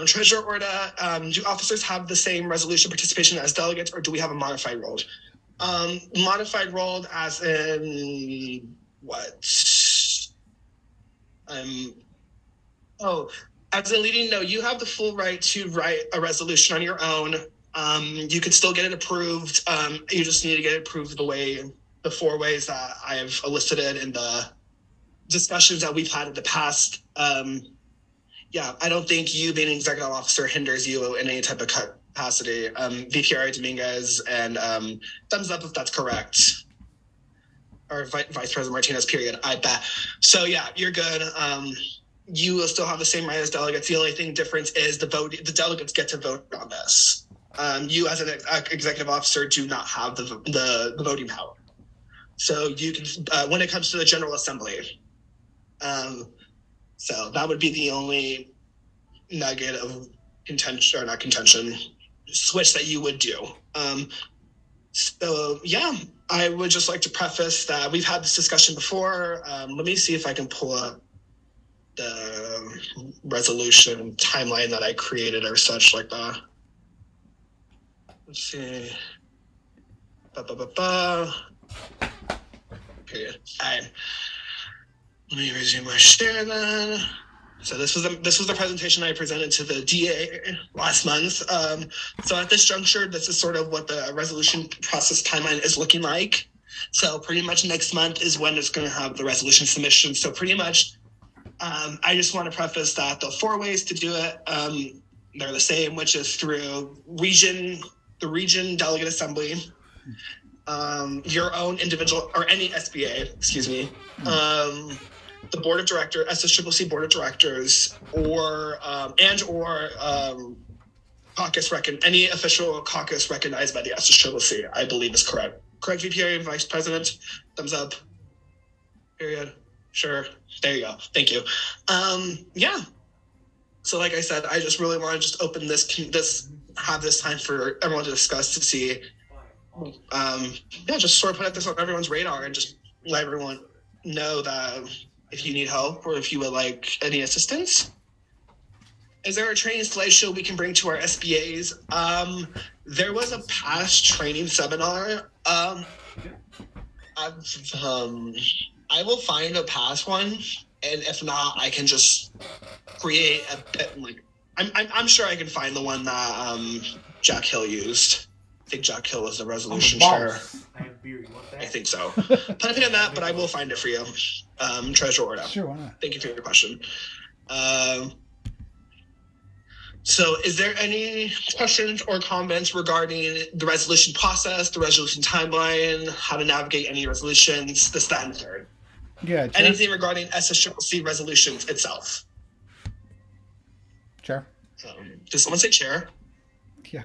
[SPEAKER 2] Treasurer Orta, do officers have the same resolution participation as delegates, or do we have a modified role? Modified role as in what? As in leading, no, you have the full right to write a resolution on your own. You could still get it approved. You just need to get it approved the 4 ways that I have elicited in the discussions that we've had in the past. Yeah, I don't think you being an executive officer hinders you in any type of capacity. VPRA Dominguez and thumbs up if that's correct. Or Vice President Martinez, period. I bet. So yeah, you're good. You will still have the same right as delegates. The only thing difference is the delegates get to vote on this. You as an executive officer do not have the voting power. So you can, when it comes to the General Assembly. So that would be the only nugget of contention, or not contention, switch that you would do. So yeah, I would just like to preface that we've had this discussion before. Let me see if I can pull up the resolution timeline that I created or such like that. Let's see. Okay. Let me resume my share then. So this was the presentation I presented to the DA last month. So at this juncture, this is sort of what the resolution process timeline is looking like. So pretty much next month is when it's going to have the resolution submission. So pretty much, I just want to preface that the 4 ways to do it, they're the same, which is through the region delegate assembly, your own individual or any SBA, excuse me, the board of directors, SSCCC board of directors, or caucus any official caucus recognized by the SSCCC, I believe is correct. Correct, VPA Vice President? Thumbs up. Period. Sure. There you go. Thank you. Yeah. So like I said, I just really want to just open have this time for everyone to discuss to see, just sort of put this on everyone's radar and just let everyone know that if you need help or if you would like any assistance. Is there a training slideshow we can bring to our SBAs? There was a past training seminar. I will find a past one, and if not, I can just create a bit. I'm sure I can find the one that Jack Hill used. I think Jack Hill was the resolution chair.
[SPEAKER 6] I have beer. You want that?
[SPEAKER 2] I think so. Put a pin in that, but I will find it for you. Treasurer Ordo.
[SPEAKER 1] Sure, why not?
[SPEAKER 2] Thank you for your question. So is there any questions or comments regarding the resolution process, the resolution timeline, how to navigate any resolutions, this, that, and the third?
[SPEAKER 1] Yeah, Chair.
[SPEAKER 2] Anything regarding SSCCC resolutions itself?
[SPEAKER 1] Chair?
[SPEAKER 2] Does someone say chair?
[SPEAKER 1] Yeah.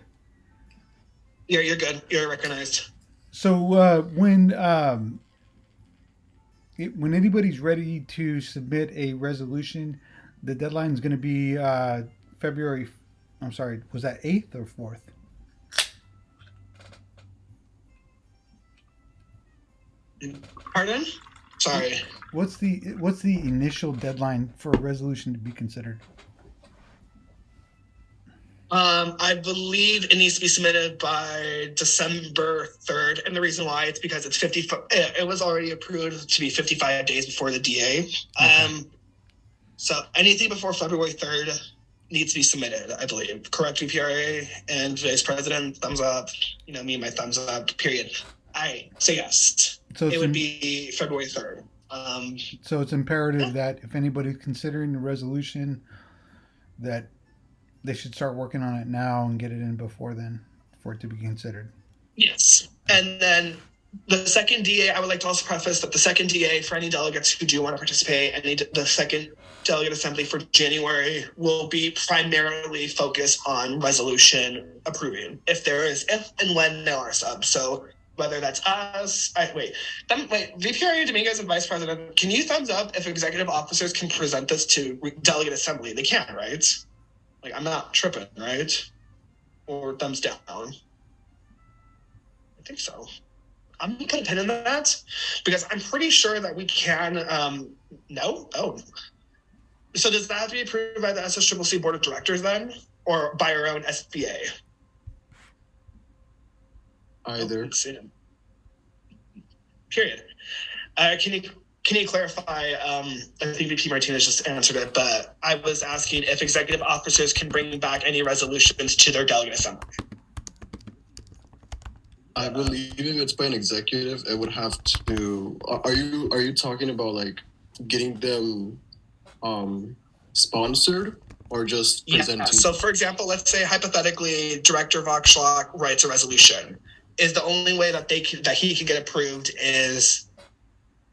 [SPEAKER 2] Yeah, you're good. You're recognized.
[SPEAKER 1] So when anybody's ready to submit a resolution, the deadline is going to be February. I'm sorry, was that 8th or 4th?
[SPEAKER 2] Pardon? Sorry.
[SPEAKER 1] What's the initial deadline for a resolution to be considered?
[SPEAKER 2] I believe it needs to be submitted by December 3rd, and the reason why it's because it's 50. It was already approved to be 55 days before the DA. Okay. So anything before February 3rd needs to be submitted, I believe. Correct, VPRA and Vice President, thumbs up. Me and my thumbs up. Period. I say yes. So it would be February 3rd.
[SPEAKER 1] So it's imperative that if anybody's considering the resolution, that they should start working on it now and get it in before then for it to be considered.
[SPEAKER 2] Yes. And then the second DA, I would like to also preface that the second DA, for any delegates who do want to participate, the second delegate assembly for January will be primarily focused on resolution approving. If and when there are subs. So whether that's us, VPRA Dominguez and Vice President, can you thumbs up if executive officers can present this to delegate assembly? They can, right? I'm not tripping, right? Or thumbs down. I think so. I'm going to put a pin in that because I'm pretty sure that we can. No? Oh. So does that have to be approved by the SSCCC Board of Directors then? Or by our own SBA?
[SPEAKER 7] Either.
[SPEAKER 2] Period. Can you clarify? I think VP Martinez just answered it, but I was asking if executive officers can bring back any resolutions to their delegate assembly.
[SPEAKER 7] I believe if it's by an executive, it would have to. Are you talking about getting them sponsored or just presenting?
[SPEAKER 2] Yeah. So for example, let's say hypothetically, Director Voxlock writes a resolution. Is the only way that he can get approved is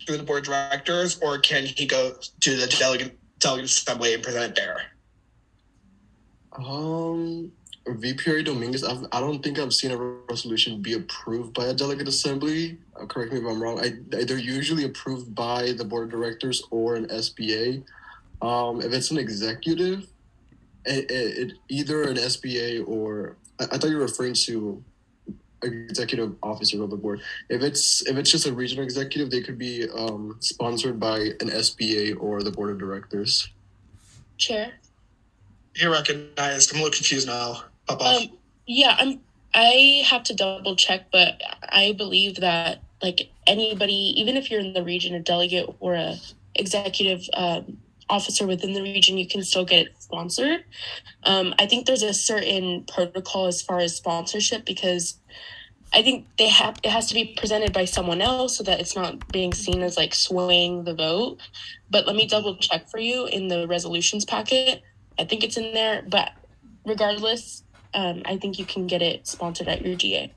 [SPEAKER 2] through the board of directors, or can he go to the delegate assembly and present it there?
[SPEAKER 7] VPRA Dominguez, I don't think I've seen a resolution be approved by a delegate assembly. Correct me if I'm wrong. They're usually approved by the board of directors or an SBA. If it's an executive, it either an SBA or I thought you were referring to executive officer of the board. If it's just a regional executive, they could be sponsored by an SBA or the board of directors.
[SPEAKER 6] Chair.
[SPEAKER 2] You're recognized. I'm a little confused now. Pop off.
[SPEAKER 6] Yeah, I have to double check, but I believe that like anybody, even if you're in the region, a delegate or a executive officer within the region, you can still get it sponsored. I think there's a certain protocol as far as sponsorship because I think it has to be presented by someone else so that it's not being seen as like swaying the vote. But let me double check for you in the resolutions packet. I think it's in there, but regardless, I think you can get it sponsored at your GA.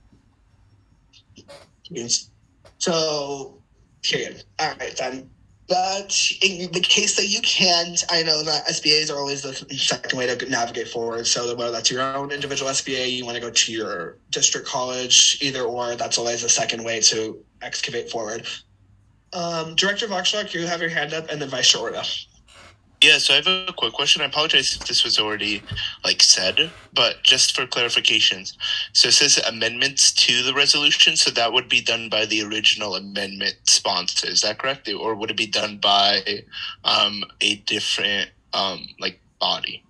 [SPEAKER 2] So, period. All right, then. But in the case that you can't, I know that SBAs are always the second way to navigate forward. So whether that's your own individual SBA, you want to go to your district college, either or, that's always the second way to excavate forward. Director Voxlock, you have your hand up, and then Vice Chair Orta.
[SPEAKER 4] Yeah, so I have a quick question. I apologize if this was already said, but just for clarifications. So it says amendments to the resolution, so that would be done by the original amendment sponsor. Is that correct? Or would it be done by a different body?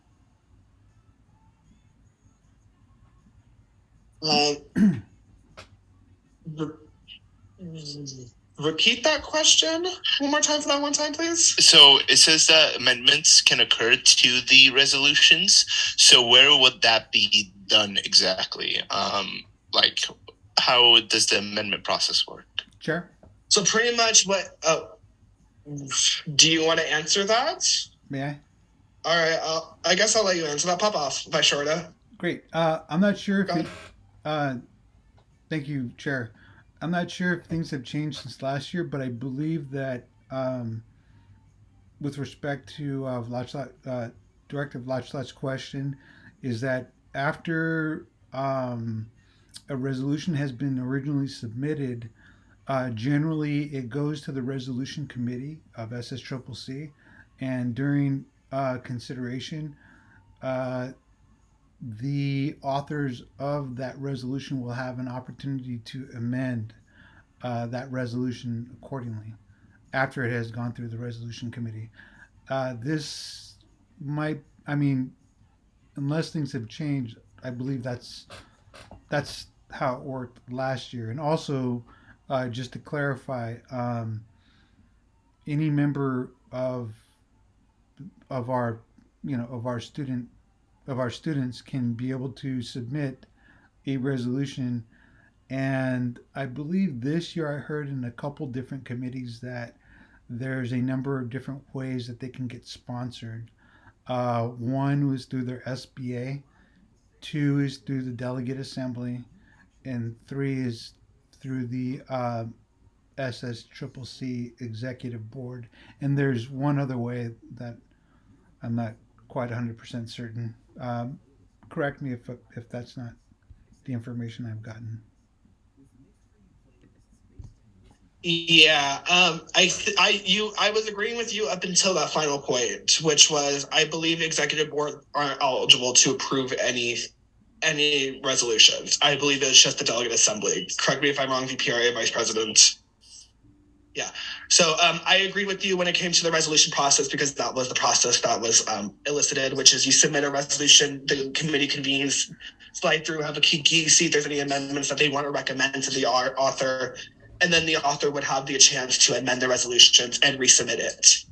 [SPEAKER 2] Repeat that question one more time for that one time, please.
[SPEAKER 4] So it says that amendments can occur to the resolutions. So where would that be done exactly? How does the amendment process work?
[SPEAKER 1] Chair?
[SPEAKER 2] So pretty much do you want to answer that?
[SPEAKER 1] May I?
[SPEAKER 2] All right, I guess I'll let you answer that. Pop off, Vice Chair Orta.
[SPEAKER 1] Great. I'm not sure if thank you, Chair. I'm not sure if things have changed since last year, but I believe that with respect to Director Vlachlat's question, is that after a resolution has been originally submitted, generally it goes to the resolution committee of SSCCC, and during consideration, the authors of that resolution will have an opportunity to amend that resolution accordingly after it has gone through the resolution committee. This might, unless things have changed, I believe that's how it worked last year. And also, just to clarify, any member of our students can be able to submit a resolution. And I believe this year I heard in a couple different committees that there's a number of different ways that they can get sponsored. One was through their SBA, two is through the delegate assembly, and three is through the SSCCC executive board. And there's one other way that I'm not quite 100% certain. Correct me if that's not the information I've gotten.
[SPEAKER 2] Yeah, I was agreeing with you up until that final point, which was I believe the executive board aren't eligible to approve any resolutions. I believe it's just the delegate assembly. Correct me if I'm wrong, VPRA Vice President. Yeah. So I agree with you when it came to the resolution process because that was the process that was elicited, which is you submit a resolution, the committee convenes, slide through, have a key, see if there's any amendments that they want to recommend to the author, and then the author would have the chance to amend the resolutions and resubmit it.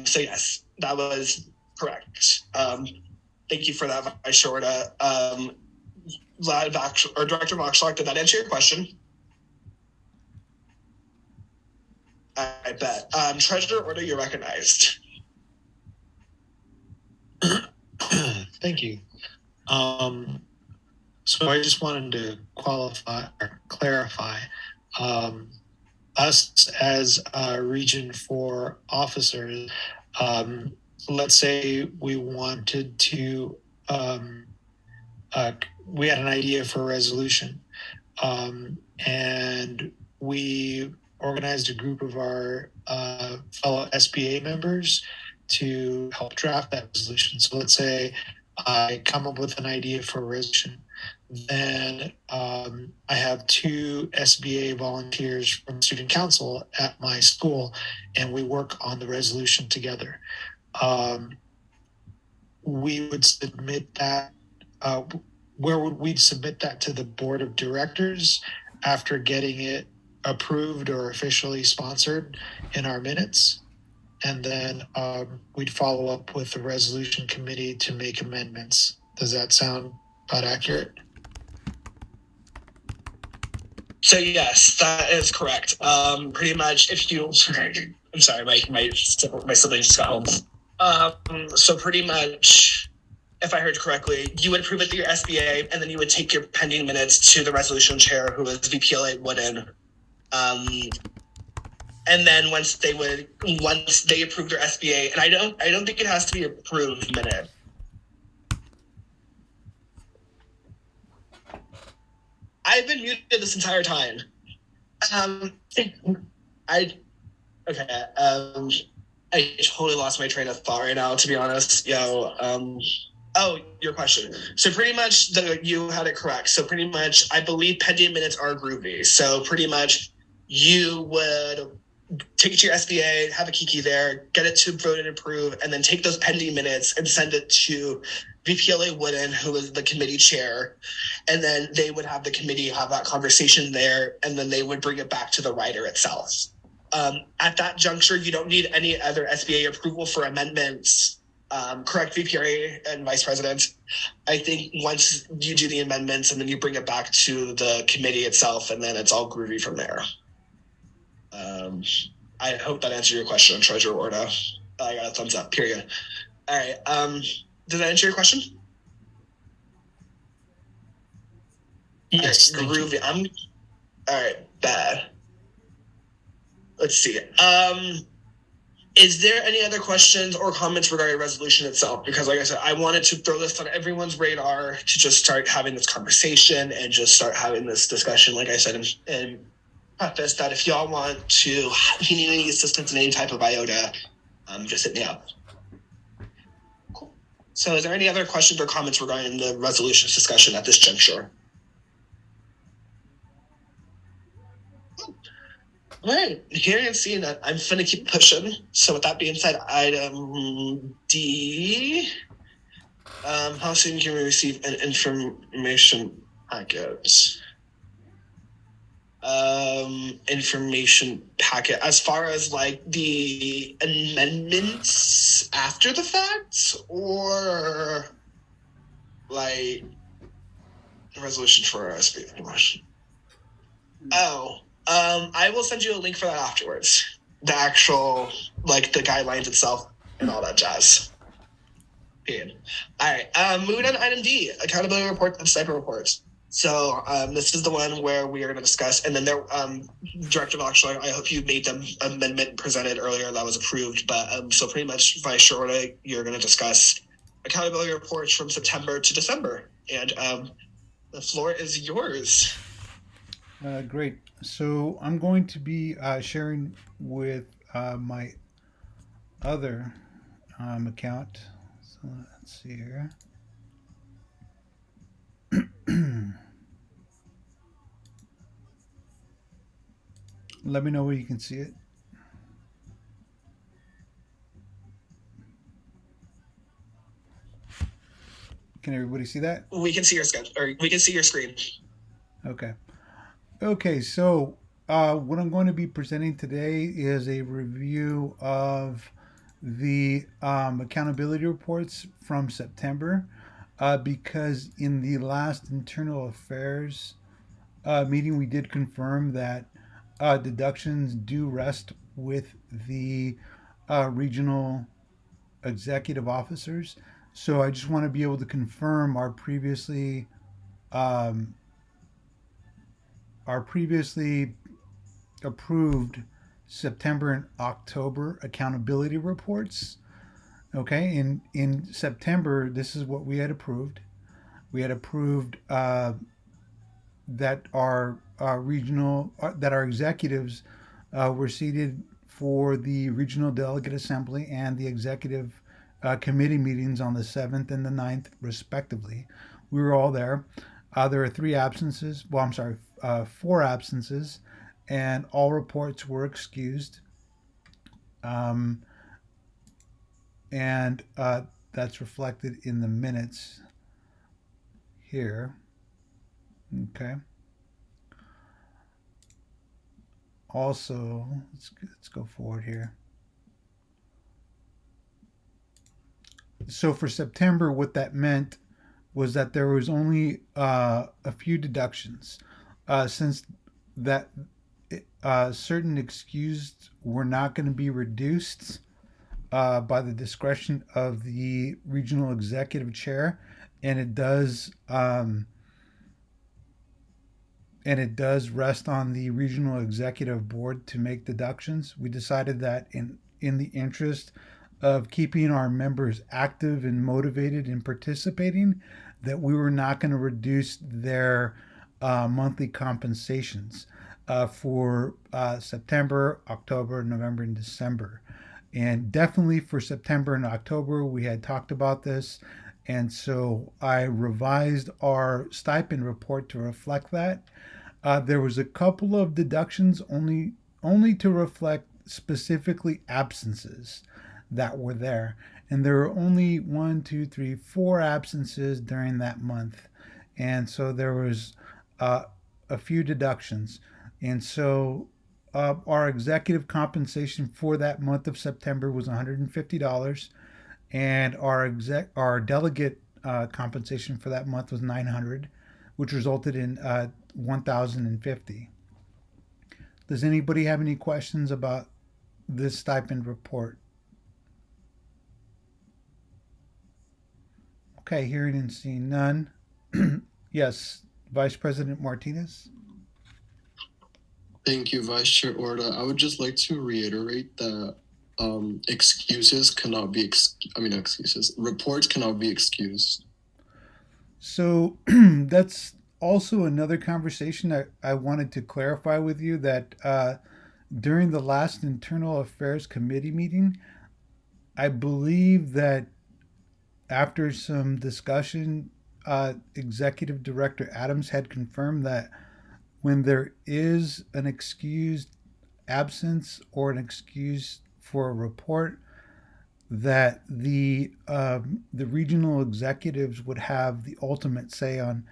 [SPEAKER 2] So yes, that was correct. Thank you for that, Vice Chair Orta. Director Voxlock, did that answer your question? I bet. Treasurer Orta, you're recognized.
[SPEAKER 3] Thank you. So I just wanted to clarify. Us as Region 4 officers, let's say we wanted to we had an idea for a resolution, and we organized a group of our fellow SBA members to help draft that resolution. So let's say I come up with an idea for a resolution. Then I have 2 SBA volunteers from student council at my school, and we work on the resolution together. We would submit that. Where would we submit that to the board of directors after getting it approved or officially sponsored in our minutes? And then we'd follow up with the resolution committee to make amendments. Does that sound about accurate?
[SPEAKER 2] So yes, that is correct. Pretty much, if you, I'm sorry, my siblings just got home. So pretty much, if I heard correctly, you would approve it through your SBA, and then you would take your pending minutes to the resolution chair, who is VPLA Wooden. And then once they approve their SBA, and I don't think it has to be approved minute. I've been muted this entire time. I totally lost my train of thought right now, to be honest. Your question. So pretty much you had it correct. So pretty much I believe pending minutes are groovy. So pretty much you would take it to your SBA, have a kiki there, get it to vote and approve, and then take those pending minutes and send it to VPLA Wooden, who is the committee chair, and then they would have the committee have that conversation there, and then they would bring it back to the writer itself. At that juncture, you don't need any other SBA approval for amendments. Correct, VPRA and Vice President. I think once you do the amendments and then you bring it back to the committee itself, and then it's all groovy from there. I hope that answered your question, Treasurer Orta. I got a thumbs up, period. All right. Did that answer your question?
[SPEAKER 3] Yes.
[SPEAKER 2] All right, groovy. All right, bad. Let's see. Is there any other questions or comments regarding the resolution itself? Because like I said, I wanted to throw this on everyone's radar to just start having this conversation and just start having this discussion. Like I said, and preface that if y'all want to, if you need any assistance in any type of iota, just hit me up. Cool. So is there any other questions or comments regarding the resolutions discussion at this juncture? All right, hearing and seeing that, I'm finna keep pushing. So with that being said, item D, how soon can we receive an information packet? Information packet as far as like the amendments after the fact, or like the resolution for our SB question? I will send you a link for that afterwards. The actual, like the guidelines itself and all that jazz. Okay. All right. Moving on to item D, accountability report and sniper reports. So this is the one where we are going to discuss, and then there, Director Valkschlag, I hope you made the amendment presented earlier that was approved. But so pretty much, Vice Chair, you're going to discuss accountability reports from September to December, and the floor is yours.
[SPEAKER 1] Great. So I'm going to be sharing with my other account. So let's see here. Let me know where you can see it. Can everybody see that?
[SPEAKER 2] We can see your schedule, or we can see your screen.
[SPEAKER 1] Okay. Okay, so what I'm going to be presenting today is a review of the accountability reports from September, because in the last internal affairs meeting, we did confirm that deductions do rest with the regional executive officers. So I just want to be able to confirm our previously approved September and October accountability reports. Okay, in September, this is what we had approved. We had approved that our regional that our executives were seated for the regional delegate assembly and the executive committee meetings on the 7th and the 9th, respectively. We were all there. There are three absences. Well, I'm sorry, four absences, and all reports were excused. Um, and that's reflected in the minutes here. Okay. Also, let's go forward here. So for September, what that meant was that there was only a few deductions, since that certain excused were not going to be reduced by the discretion of the regional executive chair, and it does rest on the regional executive board to make deductions. We decided that in the interest of keeping our members active and motivated in participating, that we were not going to reduce their monthly compensations for September, October, November, and December. And definitely for September and October, we had talked about this. And so I revised our stipend report to reflect that. There was a couple of deductions only to reflect specifically absences that were there, and there were only one, two, three, four absences during that month, and so there was a few deductions, and so our executive compensation for that month of September was $150, and our delegate compensation for that month was $900, which resulted in 1,050. Does anybody have any questions about this stipend report? Okay, hearing and seeing none. Yes, Vice President Martinez.
[SPEAKER 7] Thank you, Vice Chair Orta. I would just like to reiterate that excuses cannot be, excuses, reports cannot be excused.
[SPEAKER 1] So that's also another conversation I wanted to clarify with you that during the last Internal Affairs Committee meeting, I believe that after some discussion, Executive Director Adams had confirmed that when there is an excused absence or an excuse for a report, that the regional executives would have the ultimate say on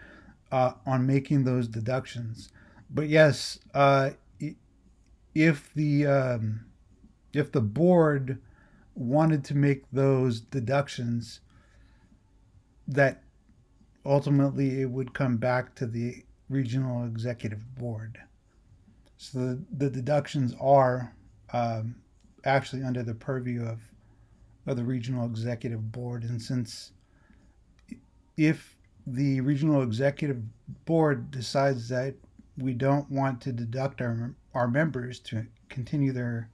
[SPEAKER 1] making those deductions. But yes, if the board wanted to make those deductions, that ultimately it would come back to the regional executive board. So the deductions are actually under the purview of the regional executive board. And since if the regional executive board decides that we don't want to deduct our members to continue their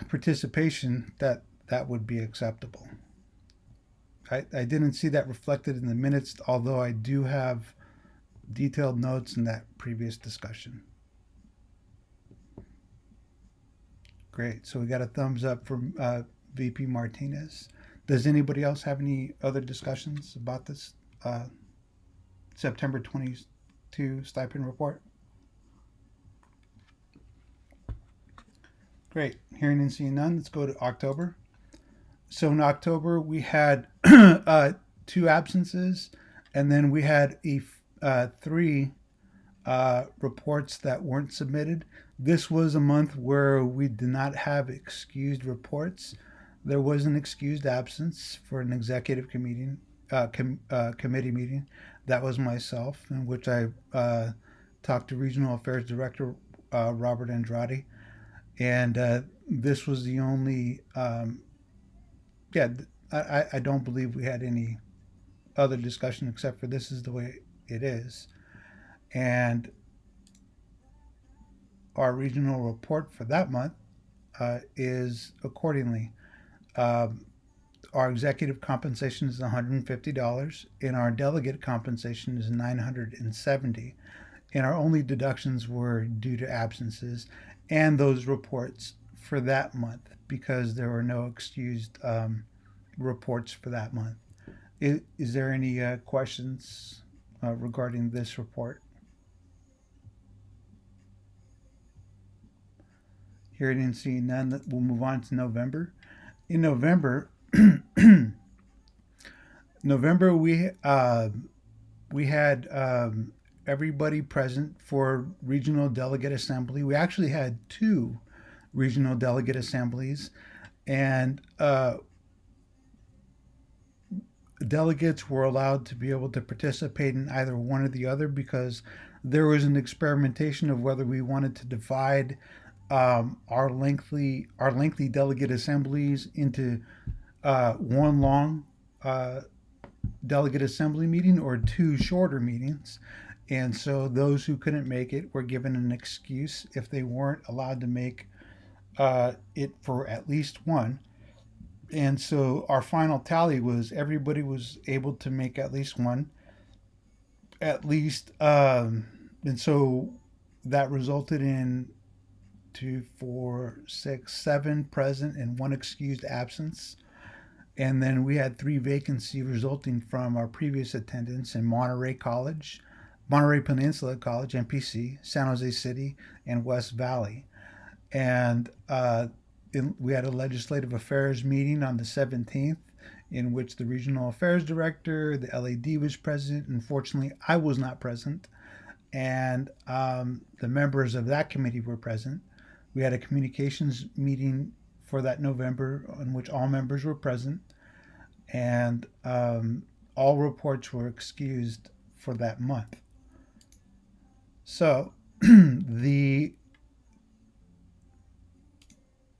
[SPEAKER 1] participation, that would be acceptable. I didn't see that reflected in the minutes, although I do have detailed notes in that previous discussion. Great. So we got a thumbs up from VP Martinez. Does anybody else have any other discussions about this September 22 stipend report? Great. Hearing and seeing none, let's go to October. So in October, we had two absences, and then we had three reports that weren't submitted. This was a month where we did not have excused reports. There was an excused absence for an executive committee meeting. That was myself, in which I talked to Regional Affairs Director Robert Andrade, and this was the only. I don't believe we had any other discussion except for this is the way it is, and our regional report for that month is accordingly. our executive compensation is $150, and our delegate compensation is $970. And our only deductions were due to absences and those reports for that month because there were no excused reports for that month. Is there any questions regarding this report? Hearing and seeing none, we'll move on to November. In November, November we had everybody present for regional delegate assembly. We actually had 2 regional delegate assemblies, and delegates were allowed to be able to participate in either one or the other because there was an experimentation of whether we wanted to divide our lengthy delegate assemblies into one long delegate assembly meeting or 2 shorter meetings. And so those who couldn't make it were given an excuse if they weren't allowed to make it for at least one. And so our final tally was everybody was able to make at least one, at least. And so that resulted in 2, 4, 6, 7 present and 1 excused absence. And then we had 3 vacancies resulting from our previous attendance in Monterey Peninsula College, MPC, San Jose City, and West Valley. And we had a legislative affairs meeting on the 17th in which the regional affairs director, the LAD was present. Unfortunately, I was not present. And the members of that committee were present. We had a communications meeting for that November in which all members were present. And all reports were excused for that month. So the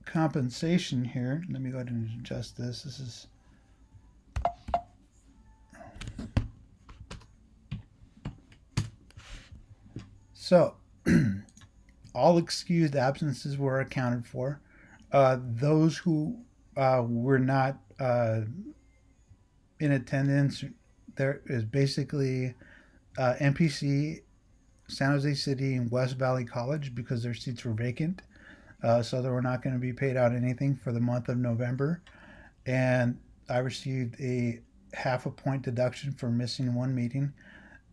[SPEAKER 1] compensation here, let me go ahead and adjust this. This is so all excused absences were accounted for. Those who were not in attendance, there is basically MPC, San Jose City, and West Valley College because their seats were vacant. So they were not going to be paid out anything for the month of November. And I received a half a point deduction for missing 1 meeting.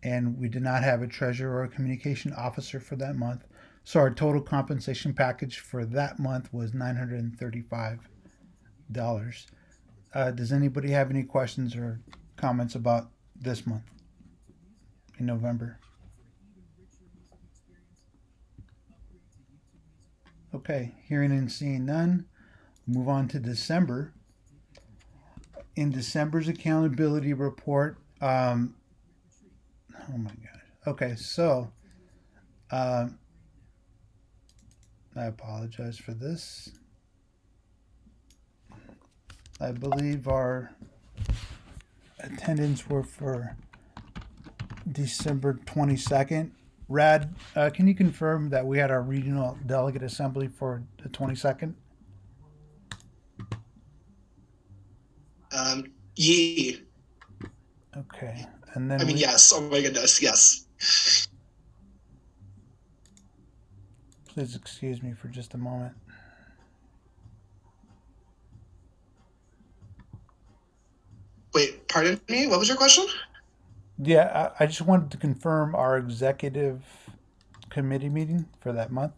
[SPEAKER 1] And we did not have a treasurer or a communication officer for that month. So our total compensation package for that month was $935. Does anybody have any questions or comments about this month in November? Okay, hearing and seeing none, move on to December. In December's accountability report, oh my gosh. Okay, so I apologize for this. I believe our attendance were for December 22nd. RAD, can you confirm that we had our regional delegate assembly for the 22nd?
[SPEAKER 2] Yeah.
[SPEAKER 1] Okay, and then
[SPEAKER 2] I mean, yes. Oh my goodness, yes.
[SPEAKER 1] Please excuse me for just a moment.
[SPEAKER 2] Wait, pardon me? What was your question?
[SPEAKER 1] Yeah, I just wanted to confirm our executive committee meeting for that month.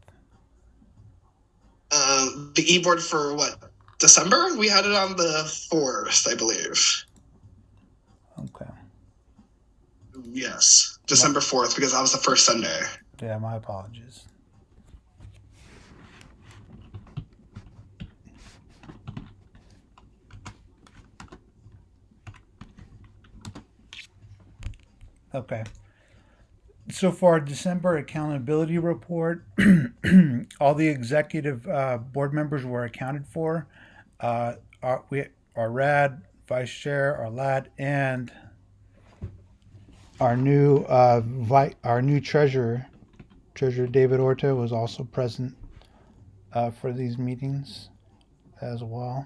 [SPEAKER 2] The e-board for what? December? We had it on the 4th, I believe.
[SPEAKER 1] Okay.
[SPEAKER 2] Yes, December 4th, because that was the first Sunday.
[SPEAKER 1] Yeah, my apologies. Okay. So for our December accountability report, all the executive board members were accounted for. Our RAD Vice Chair, our LAD, and our new treasurer David Orta was also present for these meetings as well.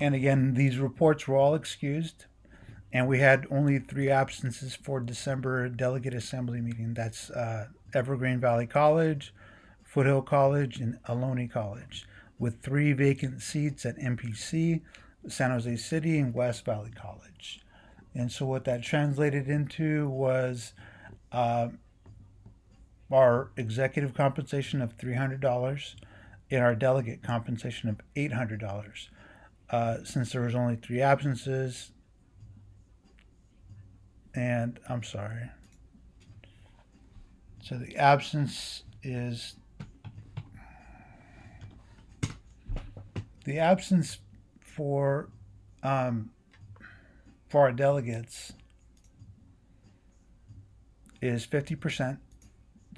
[SPEAKER 1] And again, these reports were all excused, and we had only 3 absences for December delegate assembly meeting. That's Evergreen Valley College, Foothill College, and Ohlone College, with 3 vacant seats at MPC, San Jose City, and West Valley College. And so what that translated into was uh, our executive compensation of $300 and our delegate compensation of $800. Since there was only 3 absences, and I'm sorry. So the absence for um, for our delegates is 50%.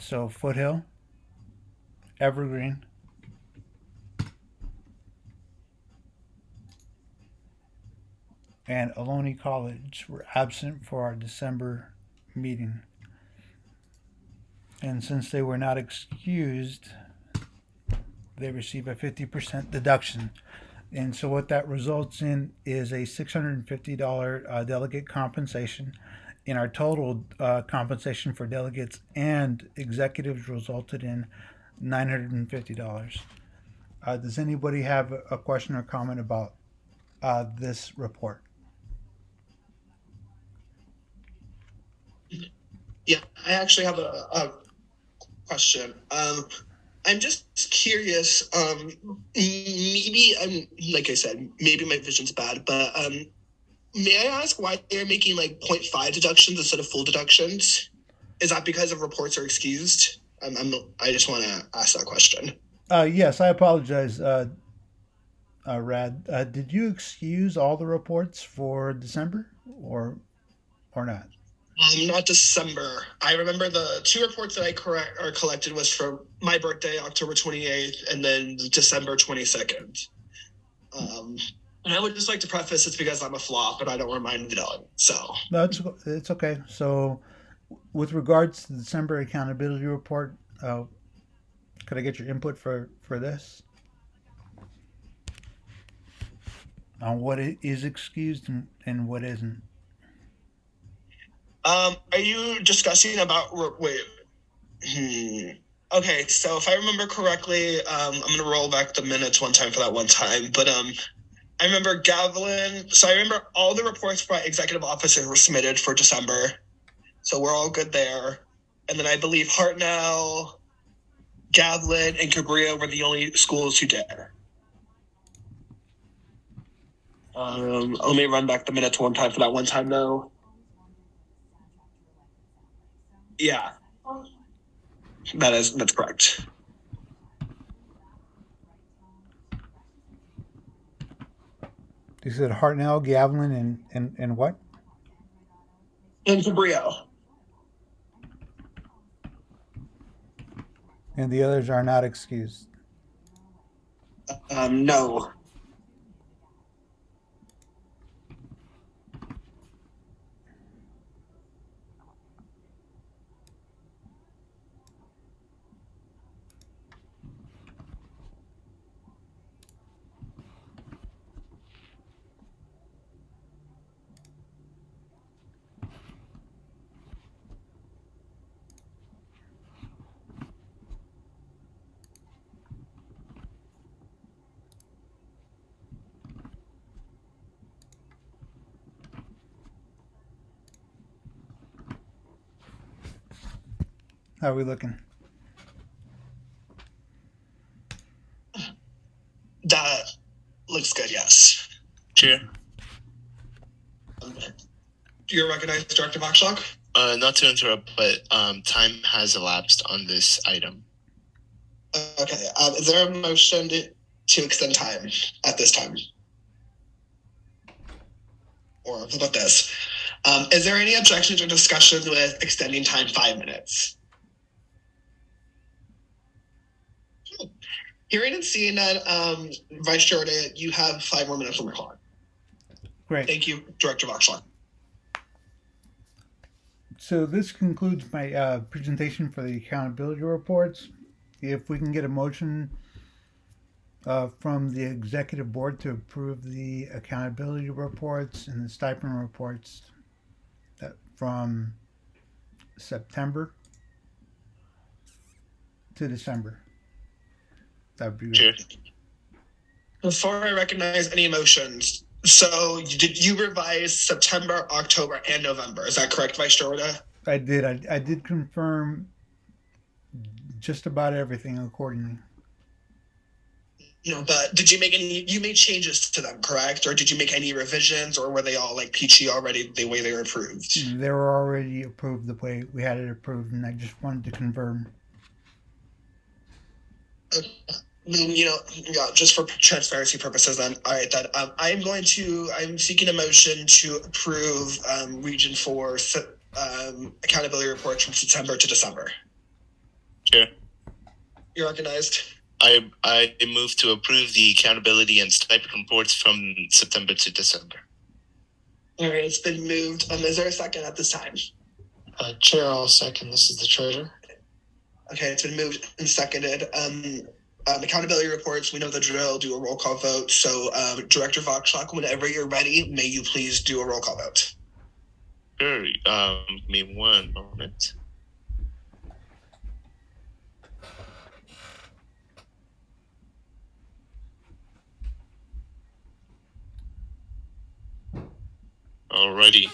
[SPEAKER 1] So Foothill, Evergreen, and Ohlone College were absent for our December meeting. And since they were not excused, they receive a 50% deduction. And so what that results in is a $650 delegate compensation. And our total compensation for delegates and executives resulted in $950. Does anybody have a question or comment about this report?
[SPEAKER 2] Yeah, I actually have a question. I'm just curious. Maybe I'm like I said, maybe my vision's bad, but may I ask why they're making like 0.5 deductions instead of full deductions? Is that because of reports are excused? I just want to ask that question.
[SPEAKER 1] Yes, I apologize, Rad. Did you excuse all the reports for December or not?
[SPEAKER 2] Not December. I remember the 2 reports that I collected was for my birthday, October 28th, and then December 22nd. And I would just like to preface it's because I'm a flop, but I don't remind the delegate. So
[SPEAKER 1] No, it's okay. So, with regards to the December accountability report, could I get your input for this on what is excused and what isn't?
[SPEAKER 2] are you discussing about wait? Okay, so if I remember correctly, I'm gonna roll back the minutes one time for that one time, but I remember Gavlin. So I remember all the reports by executive officers were submitted for December, so we're all good there. And then I believe Hartnell, Gavlin, and Cabrillo were the only schools who did. Let me run back the minutes one time for that one time though. Yeah, that's correct.
[SPEAKER 1] You said Hartnell, Gavlin, and what?
[SPEAKER 2] And Cabrillo.
[SPEAKER 1] And the others are not excused.
[SPEAKER 2] No.
[SPEAKER 1] How are we looking?
[SPEAKER 2] That looks good, yes.
[SPEAKER 4] Chair.
[SPEAKER 2] You're recognized, Director Voxlock?
[SPEAKER 4] Not to interrupt, but time has elapsed on this item.
[SPEAKER 2] Okay. Is there a motion to extend time at this time? Or how about this? Is there any objections or discussions with extending time 5 minutes? Hearing and seeing that, Vice Chair, you have 5 more minutes on the clock.
[SPEAKER 1] Great.
[SPEAKER 2] Thank you, Director Voxlock.
[SPEAKER 1] So this concludes my presentation for the accountability reports. If we can get a motion from the executive board to approve the accountability reports and the stipend reports from September to December. That would be great.
[SPEAKER 4] Chair.
[SPEAKER 2] Before I recognize any motions, so did you revise September, October, and November? Is that correct, Vice Chair Orda?
[SPEAKER 1] I did. I did confirm just about everything accordingly.
[SPEAKER 2] But did you make you made changes to them, correct? Or did you make any revisions, or were they all like peachy already the way they were approved?
[SPEAKER 1] They were already approved the way we had it approved, and I just wanted to confirm.
[SPEAKER 2] Just for transparency purposes, then, all right, then I'm seeking a motion to approve Region 4 accountability reports from September to December.
[SPEAKER 4] Chair.
[SPEAKER 2] You're recognized.
[SPEAKER 4] I move to approve the accountability and stipend reports from September to December.
[SPEAKER 2] All right, it's been moved. Is there a second at this time?
[SPEAKER 3] Chair, I'll second. This is the treasurer.
[SPEAKER 2] Okay, it's been moved and seconded. Accountability reports, we know the drill, do a roll call vote. So Director Voxlock, whenever you're ready, may you please do a roll call vote.
[SPEAKER 4] Sure. Give me one moment. Alrighty.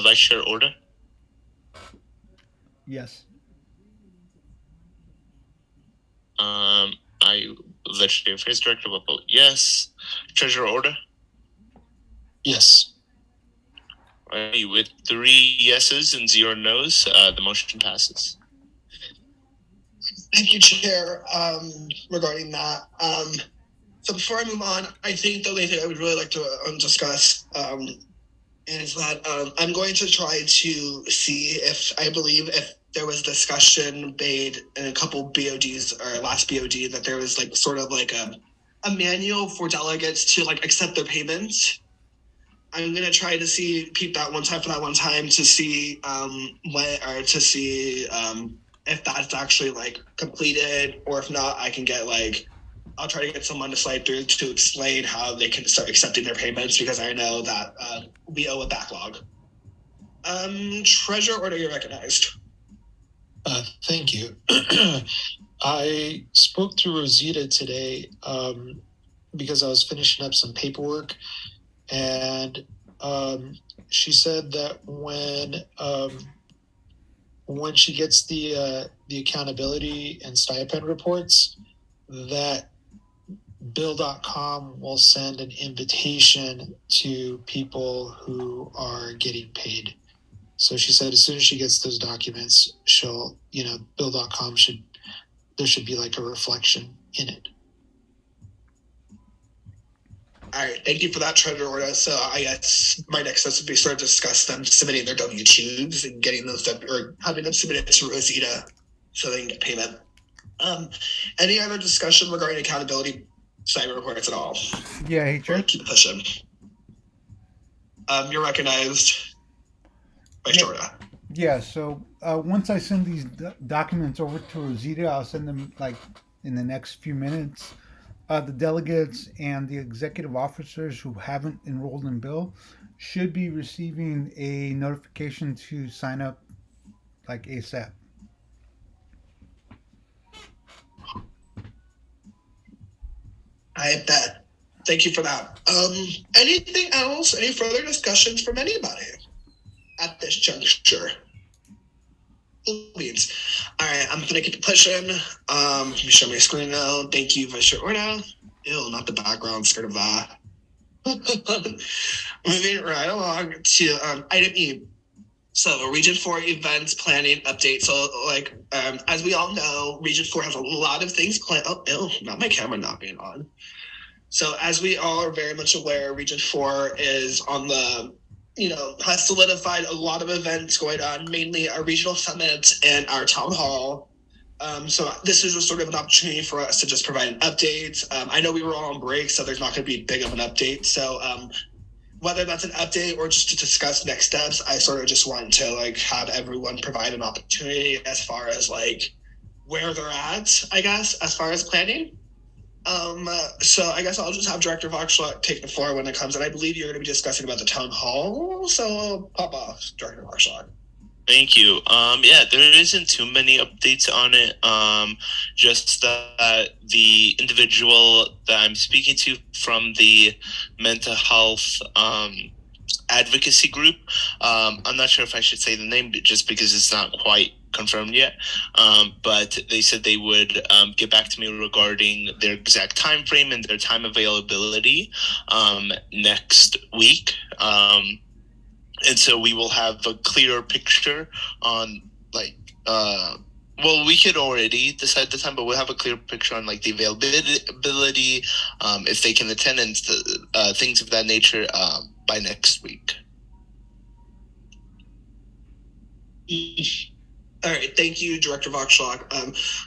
[SPEAKER 4] Vice Chair Order.
[SPEAKER 1] Yes.
[SPEAKER 4] Legislative Affairs Director will vote yes. Treasurer Order.
[SPEAKER 3] Yes.
[SPEAKER 4] Alrighty, with 3 yeses and 0 nos, the motion passes.
[SPEAKER 2] Thank you, Chair, regarding that. So before I move on, I think the only thing I would really like to discuss is that I'm going to try to see if there was discussion made in a couple BODs or last BOD that there was like sort of like a manual for delegates to like accept their payments. I'm gonna try to peep that one time to see if that's actually like completed, or if not, I can get I'll try to get someone to slide through to explain how they can start accepting their payments, because I know that we owe a backlog. Treasurer Order, you're recognized.
[SPEAKER 3] Thank you. I spoke to Rosita today because I was finishing up some paperwork, and she said that when she gets the accountability and stipend reports, that Bill.com will send an invitation to people who are getting paid. So she said as soon as she gets those documents, Bill.com there should be like a reflection in it.
[SPEAKER 2] All right, thank you for that, Treasurer Order. So I guess my next step would be sort of discuss them submitting their W-2s and getting those or having them submitted to Rosita so they can get payment. Any other discussion regarding accountability cyber reports at all?
[SPEAKER 1] Yeah, hey, Chair.
[SPEAKER 2] Keep pushing. You're recognized, Vice Chair Order.
[SPEAKER 1] Yeah, so once I send these documents over to Rosita, I'll send them in the next few minutes. The delegates and the executive officers who haven't enrolled in Bill should be receiving a notification to sign up ASAP.
[SPEAKER 2] I bet. Thank you for that. Anything else? Any further discussions from anybody at this juncture? Means. All right, I'm gonna keep pushing. Let me show my screen now. Thank you, Vice Chair Orna. Ew, not the background. Scared of that. Moving right along to item E. So, Region 4 events planning update. So, as we all know, Region 4 has a lot of things planned. Oh, ew, not my camera not being on. So, as we all are very much aware, Region 4 is on the has solidified a lot of events going on, mainly our regional summits and our town hall. So this is a sort of an opportunity for us to just provide an update. I know we were all on break, so there's not going to be big of an update. So whether that's an update or just to discuss next steps, I sort of just want to like have everyone provide an opportunity as far as like where they're at, I guess, as far as planning. So I guess I'll just have Director Voxlock take the floor when it comes, and I believe you're going to be discussing about the town hall. So pop off, Director Voxlock.
[SPEAKER 4] Thank you. Yeah, there isn't too many updates on it. Just that the individual that I'm speaking to from the mental health advocacy group, I'm not sure if I should say the name just because it's not quite confirmed yet. But they said they would get back to me regarding their exact time frame and their time availability next week. And so we will have a clearer picture on like well, we could already decide the time, but we'll have a clear picture on like the availability, if they can attend, and things of that nature by next week.
[SPEAKER 2] All right, thank you, Director Voxlock.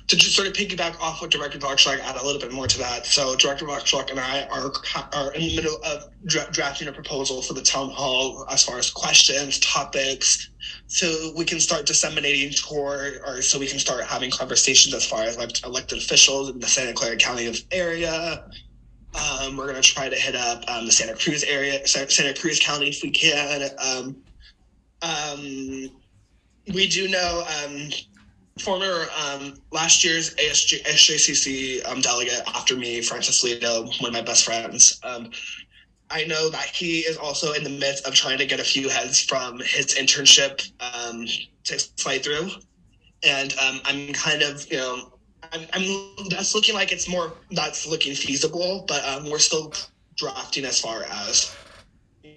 [SPEAKER 2] To just sort of piggyback off what Director Voxlock, add a little bit more to that. So Director Voxlock and I are in the middle of drafting a proposal for the town hall as far as questions, topics, so we can start disseminating toward, or so we can start having conversations as far as like elected officials in the Santa Clara County area. We're going to try to hit up the Santa Cruz area, Santa Cruz County if we can. We do know former last year's SJCC delegate after me, Francis Lito, one of my best friends. I know that he is also in the midst of trying to get a few heads from his internship to slide through. And I'm kind of, you know, I'm that's looking like it's more, that's looking feasible, but we're still drafting as far as,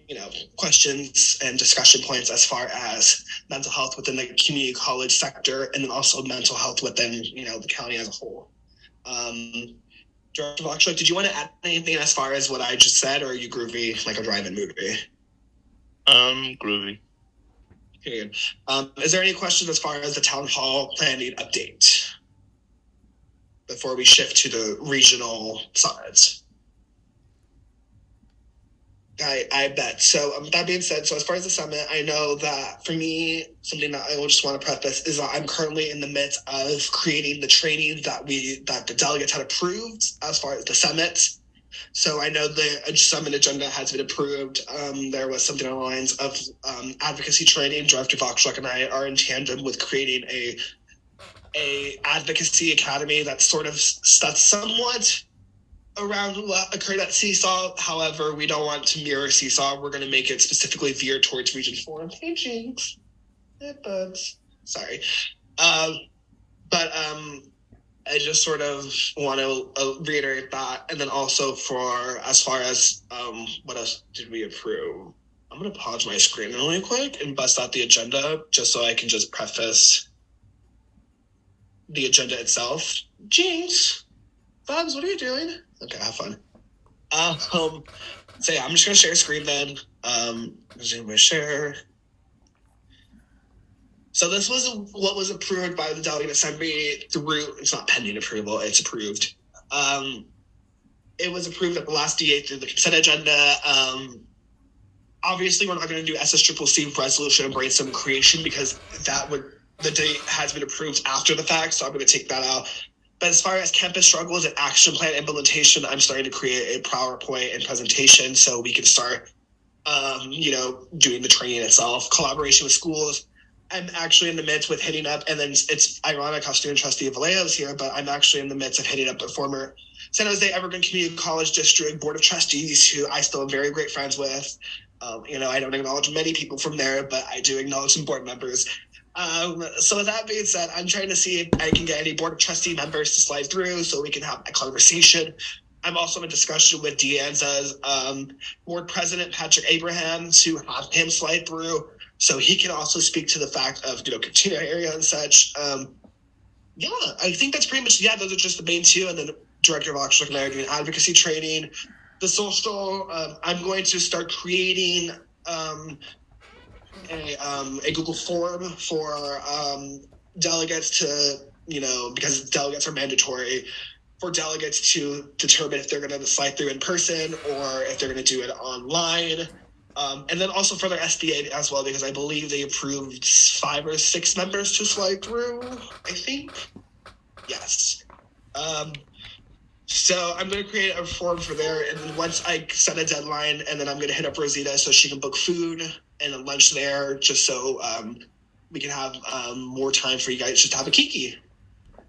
[SPEAKER 2] you know, questions and discussion points as far as mental health within the community college sector, and then also mental health within, you know, the county as a whole. Director Voxlock, did you want to add anything as far as what I just said, or are you groovy like a drive-in movie?
[SPEAKER 4] Groovy.
[SPEAKER 2] Okay. Is there any questions as far as the town hall planning update before we shift to the regional summits? I bet. So that being said, so as far as the summit, I know that for me, something that I will just want to preface is that I'm currently in the midst of creating the training that the delegates had approved as far as the summits. So I know the summit agenda has been approved. There was something along the lines of advocacy training. Director Voxlock and I are in tandem with creating a advocacy academy that's sort of somewhat around what occurred at Seesaw. However, we don't want to mirror Seesaw. We're going to make it specifically veered towards Region 4. Hey, Jinx. Hey, bugs. Sorry. But I just sort of want to reiterate that. And then also for as far as what else did we approve? I'm going to pause my screen really quick and bust out the agenda just so I can just preface the agenda itself. Jinx. Bugs, what are you doing? Okay, have fun. So yeah, I'm just gonna share screen then. Resume my share. So this was what was approved by the delegate assembly through. It's not pending approval; it's approved. It was approved at the last DA through the consent agenda. Obviously, we're not going to do SSCCC resolution and brainstorm creation because the date has been approved after the fact. So I'm going to take that out. But as far as campus struggles and action plan implementation, I'm starting to create a PowerPoint and presentation so we can start, doing the training itself. Collaboration with schools. I'm actually in the midst with hitting up, and then it's ironic how student trustee Vallejo is here, but I'm actually in the midst of hitting up the former San Jose Evergreen Community College District Board of Trustees, who I still am very great friends with. I don't acknowledge many people from there, but I do acknowledge some board members. So with that being said, I'm trying to see if I can get any board of trustee members to slide through so we can have a conversation. I'm also in discussion with DeAnza's board president, Patrick Abraham, to have him slide through so he can also speak to the fact of, Katina area and such. I think that's pretty much, those are just the main two. And then Director Voxlock and I are doing advocacy training. The social, I'm going to start creating a Google form for delegates to, because delegates are mandatory, for delegates to determine if they're going to slide through in person or if they're going to do it online. And then also for their SBA as well, because I believe they approved 5 or 6 members to fly through, I think. Yes. So I'm going to create a form for there, and then once I set a deadline, and then I'm going to hit up Rosita so she can book food and a lunch there, just so we can have more time for you guys just to have a kiki.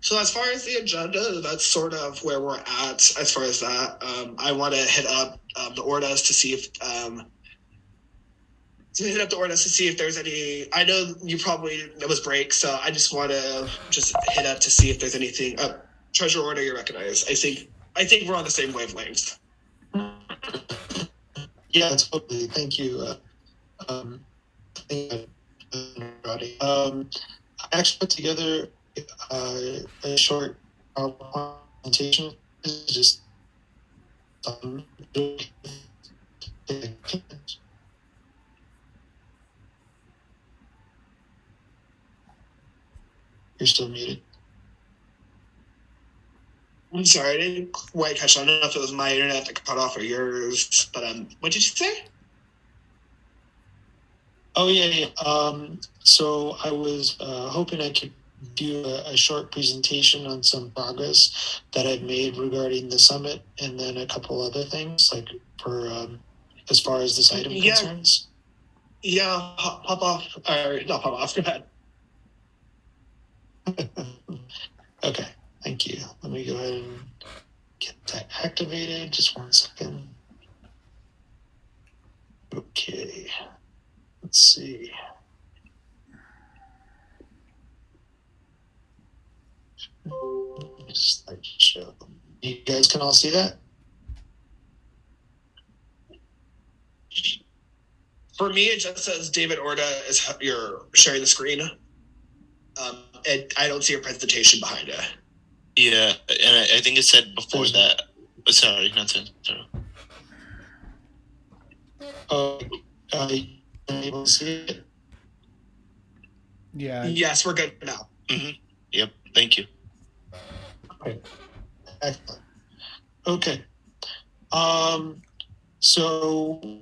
[SPEAKER 2] So as far as the agenda, that's sort of where we're at as far as that. I want to hit up the ORDAs to see if there's any. I know you probably it was break, so I just want to just hit up to see if there's anything. Treasure Order, you recognize. I think we're on the same wavelength.
[SPEAKER 3] Yeah, totally. Thank you. Everybody. I actually put together a short PowerPoint presentation. Just you're still muted.
[SPEAKER 2] I'm sorry, I didn't quite catch on. I don't know if it was my internet that cut off or yours, but what did you say?
[SPEAKER 3] Oh yeah. So I was hoping I could do a short presentation on some progress that I've made regarding the summit, and then a couple other things like for as far as this item concerns.
[SPEAKER 2] Yeah, pop off. Or not pop off. Go ahead.
[SPEAKER 3] Okay, thank you. Let me go ahead and get that activated. Just 1 second. Okay. Let's see. Slideshow. You guys can all see that?
[SPEAKER 2] For me, it just says David Orda is you're sharing the screen. And I don't see a presentation behind it.
[SPEAKER 4] Yeah, and I think it said before that. Sorry, nothing. Sorry.
[SPEAKER 3] Able to see it?
[SPEAKER 1] Yeah.
[SPEAKER 2] Yes, we're good now.
[SPEAKER 4] Mm-hmm. Yep. Thank you.
[SPEAKER 3] Okay. Excellent. Okay. So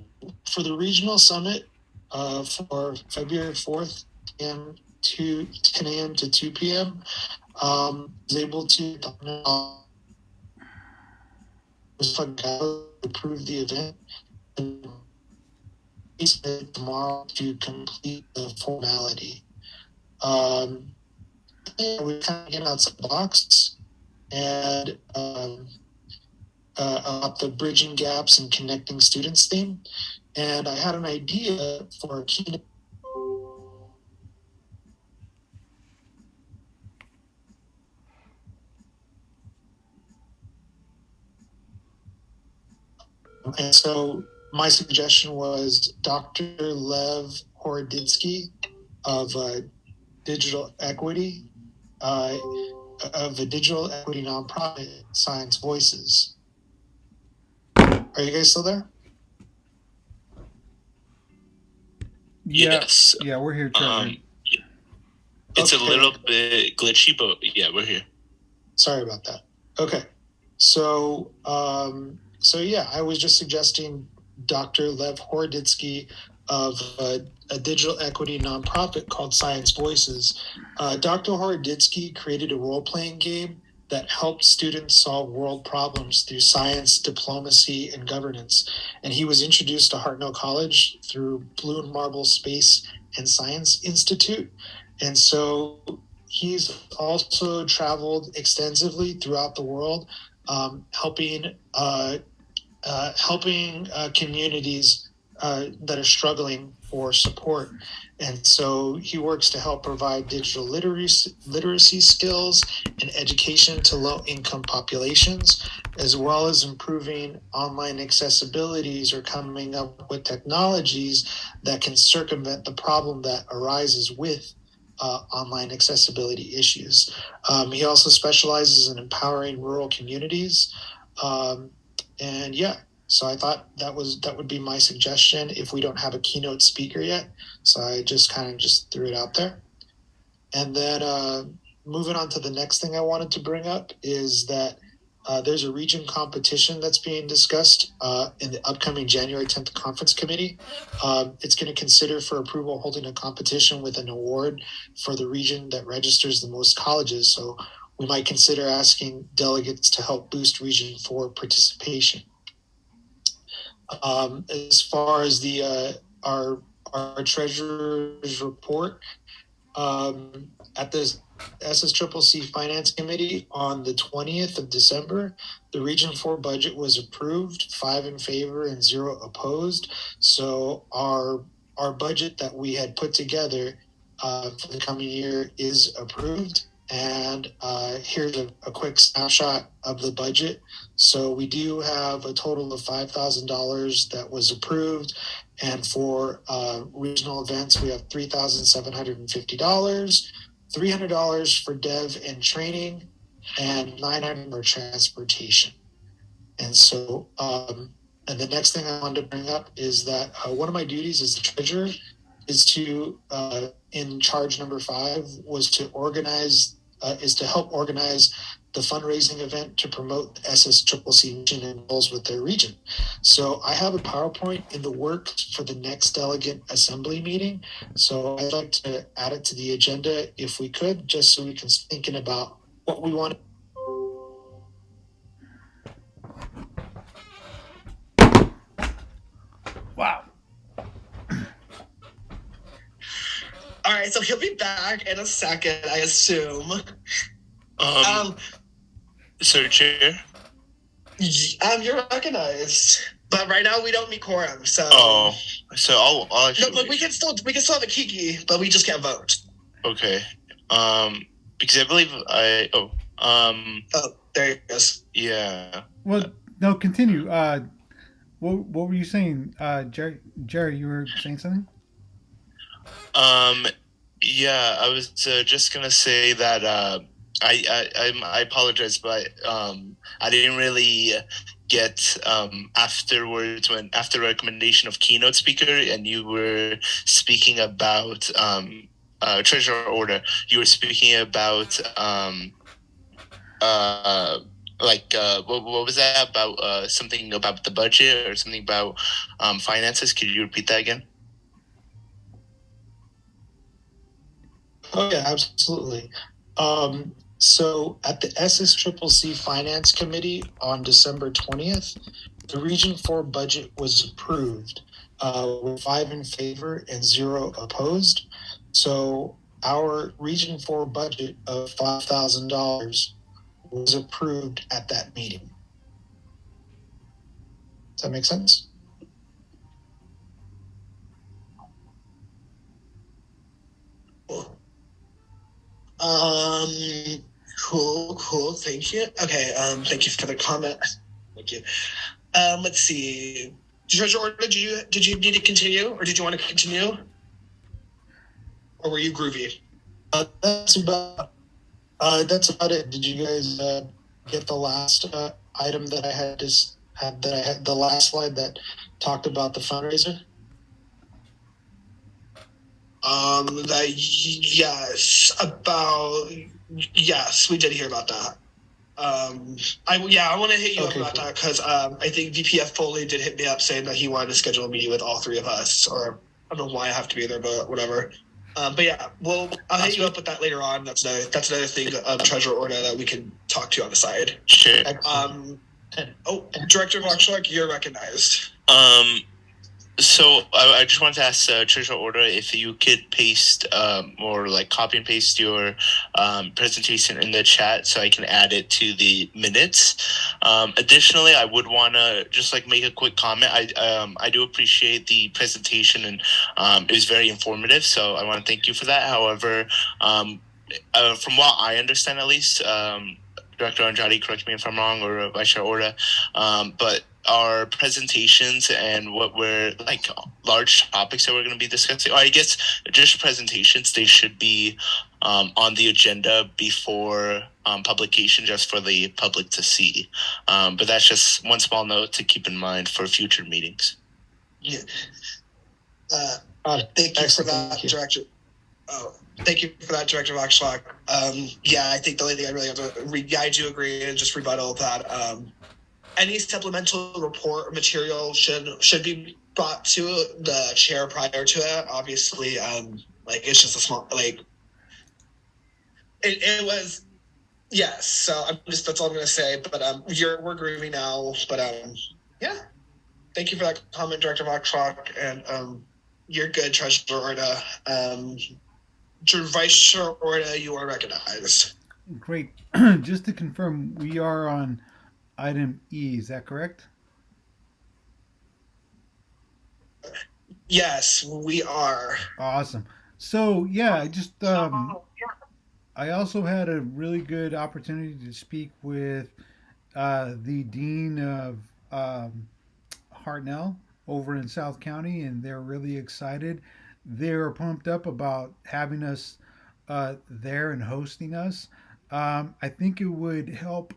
[SPEAKER 3] for the regional summit for February 4th, 10 a.m. to 2 p.m., I was able to approve the event and tomorrow to complete the formality. We kind of get outside the box and about the bridging gaps and connecting students theme. And I had an idea for a keynote. And so my suggestion was Dr. Lev Horoditsky of Digital Equity, of the Digital Equity nonprofit Science Voices. Are you guys still there?
[SPEAKER 4] Yes.
[SPEAKER 1] Yeah, we're here, Trevor.
[SPEAKER 4] It's a little bit glitchy, but yeah, we're here.
[SPEAKER 3] Sorry about that. Okay. So yeah, I was just suggesting Dr. Lev Horoditsky of a digital equity nonprofit called Science Voices. Dr. Horoditsky created a role-playing game that helped students solve world problems through science, diplomacy, and governance. And he was introduced to Hartnell College through Blue and Marble Space and Science Institute. And so he's also traveled extensively throughout the world, helping communities that are struggling for support. And so he works to help provide digital literacy skills and education to low-income populations, as well as improving online accessibilities or coming up with technologies that can circumvent the problem that arises with online accessibility issues. He also specializes in empowering rural communities. And yeah, so I thought that would be my suggestion if we don't have a keynote speaker yet. So I just threw it out there. And then moving on to the next thing I wanted to bring up is that there's a region competition that's being discussed in the upcoming January 10th conference committee. It's going to consider for approval holding a competition with an award for the region that registers the most colleges. So we might consider asking delegates to help boost Region 4 participation. As far as the our treasurer's report, at the SSCCC Finance Committee on the 20th of December, the Region 4 budget was approved, 5 in favor and 0 opposed. So our budget that we had put together for the coming year is approved. And here's a quick snapshot of the budget. So we do have a total of $5,000 that was approved. And for regional events, we have $3,750, $300 for dev and training, and $900 for transportation. And so, and the next thing I wanted to bring up is that one of my duties as the treasurer is to, in charge number 5, was to organize, is to help organize the fundraising event to promote the SSCCC mission and goals with their region. So I have a PowerPoint in the works for the next delegate assembly meeting. So I'd like to add it to the agenda if we could, just so we can start thinking about what we want.
[SPEAKER 1] Wow.
[SPEAKER 2] All right, so he'll be back in a second, I assume.
[SPEAKER 4] Sir Chair?
[SPEAKER 2] You're recognized, but right now we don't meet quorum. So.
[SPEAKER 4] Oh, so I'll actually.
[SPEAKER 2] No, but we can still have a kiki, but we just can't vote.
[SPEAKER 4] Okay. Because I believe
[SPEAKER 2] Oh, there he goes.
[SPEAKER 4] Yeah.
[SPEAKER 1] Well, no, continue. What were you saying, Jerry? You were saying something.
[SPEAKER 4] Yeah, I was just gonna say that I apologize, but I didn't really get afterwards after recommendation of keynote speaker, and you were speaking about treasurer order. You were speaking about what was that about? Something about the budget or something about finances. Could you repeat that again?
[SPEAKER 3] Oh yeah, absolutely. So at the SSCCC Finance Committee on December 20th, the Region 4 budget was approved with 5 in favor and 0 opposed. So our Region 4 budget of $5,000 was approved at that meeting. Does that make sense?
[SPEAKER 2] Cool. Thank you. Okay. Thank you for the comment. Thank you. Let's see. Treasurer Order, did you need to continue, or did you want to continue, or were you groovy?
[SPEAKER 3] That's about it. Did you guys get the last item that I had? I had the last slide that talked about the fundraiser.
[SPEAKER 2] Yes, we did hear about that. I want to hit you up about that because I think VPF Foley did hit me up saying that he wanted to schedule a meeting with all 3 of us, or I don't know why I have to be there, but whatever. But yeah, I'll hit you up with that later on. That's another thing of Treasurer Order that we can talk to on the side.
[SPEAKER 4] Sure.
[SPEAKER 2] Director Voxlark, you're recognized.
[SPEAKER 4] So I just wanted to ask Treasurer Order if you could paste or like copy and paste your presentation in the chat so I can add it to the minutes. Additionally, I would want to just like make a quick comment. I do appreciate the presentation, and it was very informative, so I want to thank you for that. However, from what I understand, at least, Director Andrade, correct me if I'm wrong, or Vice Chair Order, but our presentations and what we're like large topics that we're going to be discussing, or I guess just presentations, they should be on the agenda before publication, just for the public to see. But that's just one small note to keep in mind for future meetings.
[SPEAKER 2] Yeah. Thank you for that, Director. Oh, thank you for that, Director Voxlock. Yeah, I think the only thing I really have to I do agree and just rebuttal that any supplemental report or material should be brought to the chair prior to it. Obviously, like it's just a small like it was. Yes, so that's all I'm gonna say. But we're groovy now. But yeah, thank you for that comment, Director Voxlock, and you're good, Treasurer Orta. Vice Chair Orta, you are recognized.
[SPEAKER 1] Great. Just to confirm, we are on item E. Is that correct?
[SPEAKER 2] Yes, we are.
[SPEAKER 1] Awesome. So yeah, I also had a really good opportunity to speak with the dean of Hartnell over in South County, and they're really excited. They're pumped up about having us there and hosting us. I think it would help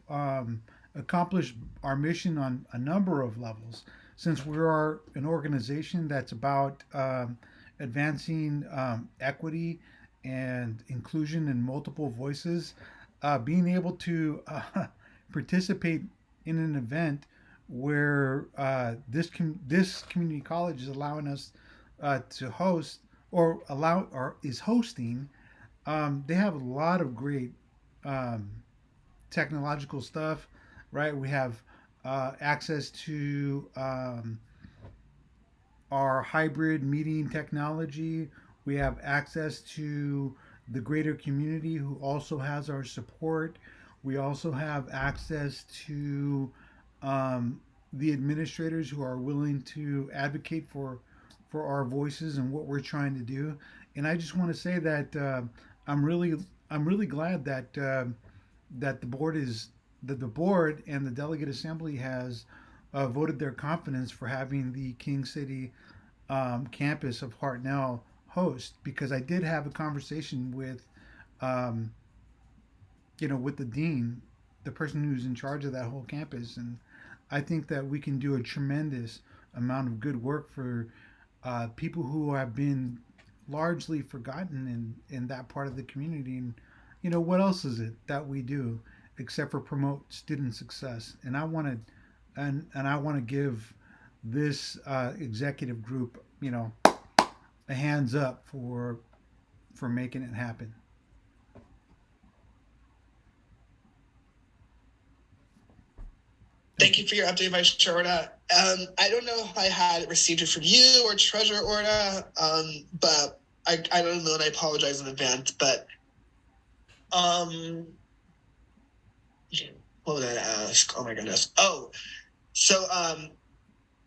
[SPEAKER 1] accomplish our mission on a number of levels. Since we are an organization that's about advancing equity and inclusion in multiple voices, being able to participate in an event where this community college is allowing us to host or is hosting. They have a lot of great um, technological stuff, right? We have access to our hybrid meeting technology. We have access to the greater community who also has our support. We also have access to um, the administrators who are willing to advocate for our voices and what we're trying to do. And I just want to say that I'm really I'm really glad that that the board and the delegate assembly has voted their confidence for having the King City campus of Hartnell host, because I did have a conversation with um, with the dean, the person who's in charge of that whole campus, and I think that we can do a tremendous amount of good work for people who have been largely forgotten in that part of the community. And what else is it that we do except for promote student success? And I want to give this executive group, a hands up for making it happen.
[SPEAKER 2] Thank you for your update, Vice Chair Orta. I don't know if I had received it from you or Treasurer Orta, but I don't know, and I apologize in advance. But what would I ask? Oh my goodness. Oh, so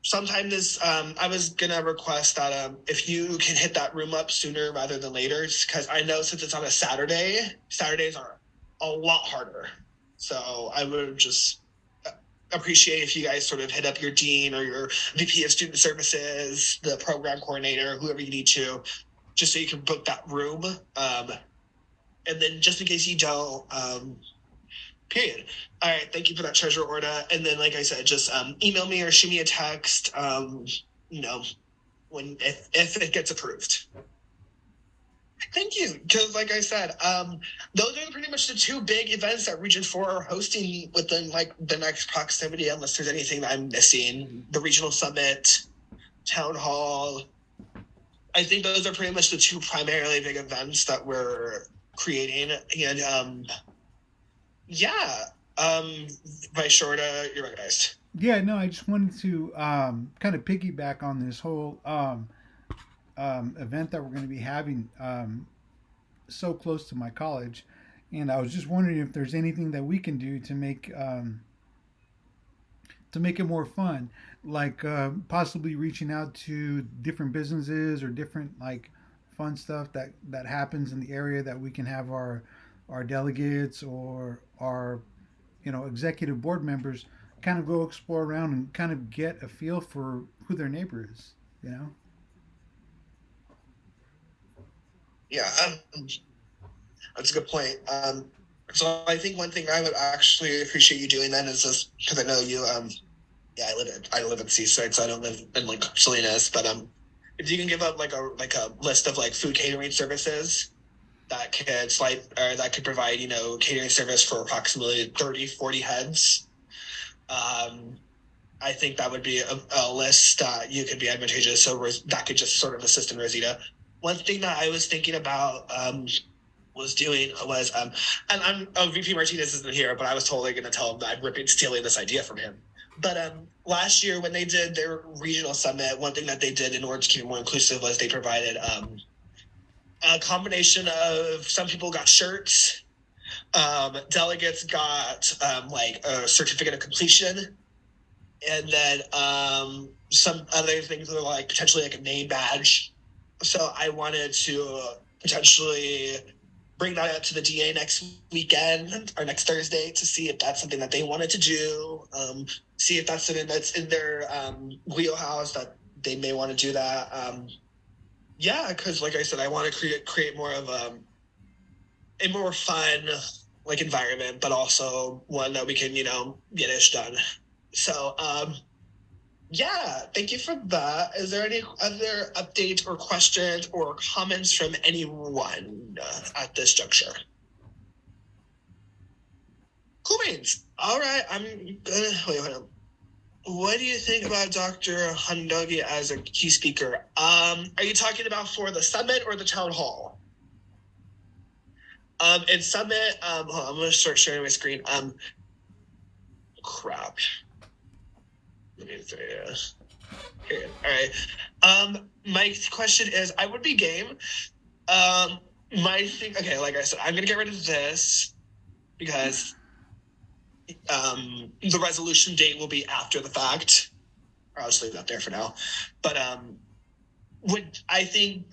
[SPEAKER 2] sometime this I was gonna request that if you can hit that room up sooner rather than later, because I know since it's on a Saturdays are a lot harder. So I would just appreciate if you guys sort of hit up your dean or your VP of student services, the program coordinator, whoever you need to, just so you can book that room. And then just in case you don't, period. All right, thank you for that, Treasurer Orta. And then, like I said, just email me or shoot me a text. When if it gets approved. Thank you, because like I said, those are pretty much the two big events that Region 4 are hosting within like the next proximity, unless there's anything that I'm missing. The Regional Summit, Town Hall. I think those are pretty much the two primarily big events that we're creating. And Vice Shorta, you're recognized.
[SPEAKER 1] Yeah, no, I just wanted to kind of piggyback on this whole event that we're going to be having so close to my college, and I was just wondering if there's anything that we can do to make it more fun, like possibly reaching out to different businesses or different like fun stuff that happens in the area, that we can have our delegates or our executive board members kind of go explore around and kind of get a feel for who their neighbor is.
[SPEAKER 2] Yeah, that's a good point. So I think one thing I would actually appreciate you doing then is this, because I know you. I live in Seaside, so I don't live in Salinas. But if you can give up like a list of like food catering services, that could provide, catering service for approximately 30, 40 heads. I think that would be a list that you could be advantageous. So that could just sort of assist in Rosita. One thing that I was thinking about and VP Martinez isn't here, but I was totally going to tell him that I'm stealing this idea from him. But last year when they did their regional summit, one thing that they did in order to keep it more inclusive was they provided a combination of, some people got shirts, delegates got a certificate of completion, and then some other things that are potentially a name badge. So I wanted to potentially bring that up to the DA next weekend or next Thursday to see if that's something that they wanted to do. See if that's something that's in their wheelhouse, that they may want to do that. Because like I said, I want to create more of a more fun environment, but also one that we can get ish done. So thank you for that. Is there any other updates or questions or comments from anyone at this juncture? Cool beans. All right, I'm gonna wait. Hold on. What do you think about Dr. Handogi as a key speaker? Are you talking about for the summit or the town hall? In summit, hold on, I'm gonna start sharing my screen. Crap. Let me see this. Here. All right. My question is, I would be game. Okay, like I said, I'm gonna get rid of this because the resolution date will be after the fact. Or I'll just leave that there for now. But I think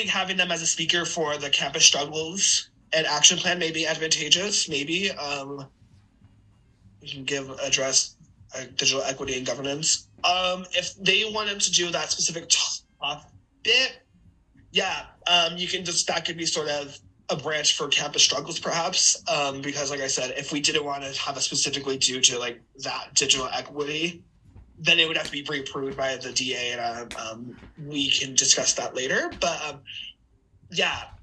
[SPEAKER 2] having them as a speaker for the campus struggles and action plan may be advantageous. Maybe you can address digital equity and governance. If they wanted to do that specific bit, you can that could be sort of a branch for campus struggles, perhaps. Because, like I said, if we didn't want to have it specifically due to that digital equity, then it would have to be pre-approved by the DA, and we can discuss that later. But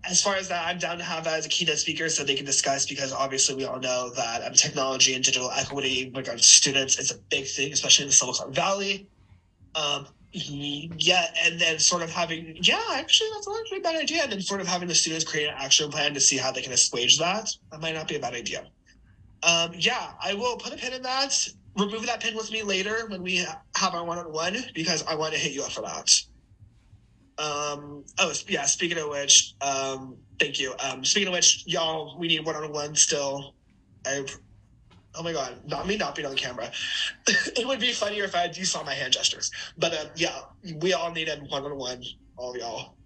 [SPEAKER 2] as far as that, I'm down to have that as a keynote speaker so they can discuss, because obviously we all know that technology and digital equity regarding students is a big thing, especially in the Silicon Valley. And then sort of having, actually, that's actually a bad idea. And then sort of having the students create an action plan to see how they can assuage that. That might not be a bad idea. I will put a pin in that. Remove that pin with me later when we have our one-on-one, because I want to hit you up for that. Speaking of which, thank you. Speaking of which, y'all, we need one-on-one still. Oh my God, not me not being on camera. It would be funnier if you saw my hand gestures. But we all need a one-on-one, all of y'all.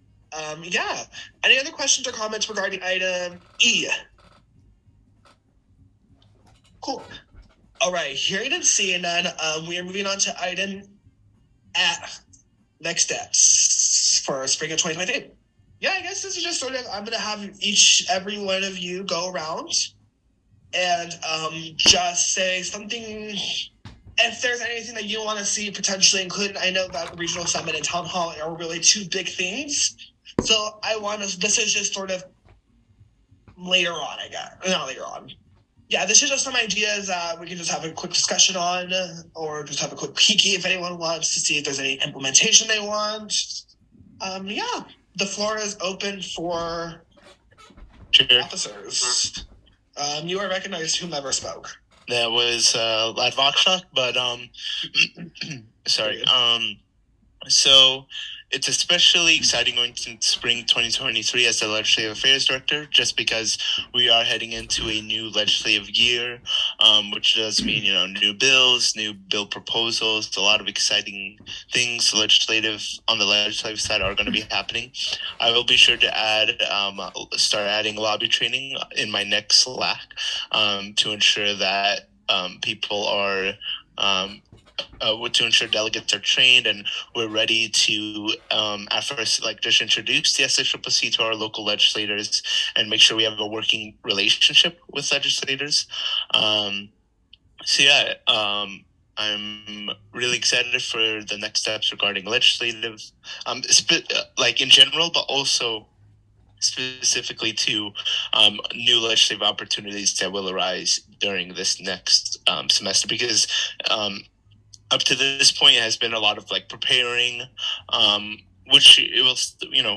[SPEAKER 2] Any other questions or comments regarding item E? Cool. All right, hearing and seeing none, we are moving on to item F. Next steps for spring of 2023. I guess this is just sort of, I'm going to have every one of you go around and just say something, if there's anything that you want to see potentially included. I know that regional summit and town hall are really two big things. So this is just sort of later on, I guess. Not later on. This is just some ideas we can just have a quick discussion on, or just have a quick peeky if anyone wants to see if there's any implementation they want. The floor is open for officers. You are recognized, whomever spoke.
[SPEAKER 4] That was Lad Voxshock, but sorry. So it's especially exciting going to spring 2023 as the Legislative Affairs Director, just because we are heading into a new legislative year, which does mean, new bills, new bill proposals, a lot of exciting things on the legislative side are going to be happening. I will be sure to start adding lobby training in my next Slack to ensure that people are to ensure delegates are trained and we're ready to at first just introduce the SACCC to our local legislators and make sure we have a working relationship with legislators. I'm really excited for the next steps regarding legislative, like in general, but also specifically to new legislative opportunities that will arise during this next semester, because up to this point it has been a lot of like preparing, which it will,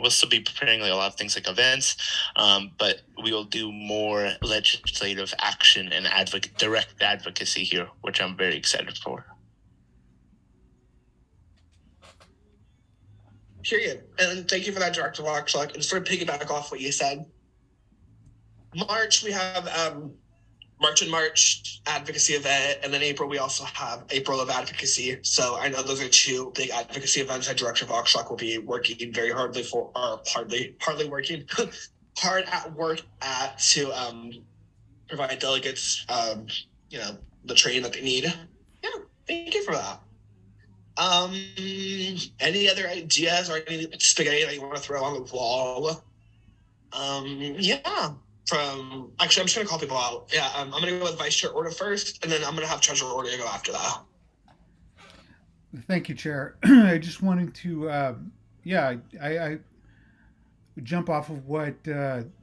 [SPEAKER 4] we'll still be preparing like a lot of things like events, but we will do more legislative action and direct advocacy here, which I'm very excited for.
[SPEAKER 2] Period. And thank you for that, Director Lockstock. And sort of piggyback off what you said. March, we have March and March advocacy event, and then April we also have April of advocacy. So I know those are two big advocacy events that Director Voxlock will be working very hardly for, or hardly working hard at work at to provide delegates, the training that they need. Yeah, thank you for that. Any other ideas or any spaghetti that you want to throw on the wall? Yeah. Actually, I'm just gonna call people out. Yeah, I'm gonna go with Vice Chair Order first, and then I'm gonna have Treasurer Order go after that.
[SPEAKER 1] Thank you, Chair. I just wanted to, I jump off of what Director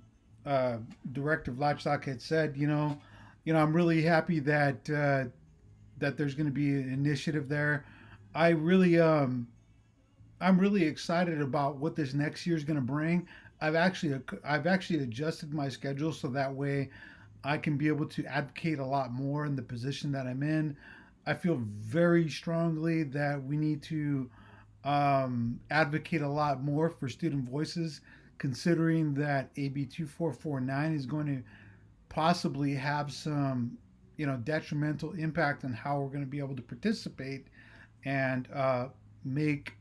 [SPEAKER 1] Vlachstock had said. I'm really happy that that there's going to be an initiative there. I'm really excited about what this next year is going to bring. I've actually adjusted my schedule so that way I can be able to advocate a lot more in the position that I'm in. I feel very strongly that we need to advocate a lot more for student voices, considering that AB 2449 is going to possibly have some, detrimental impact on how we're going to be able to participate and make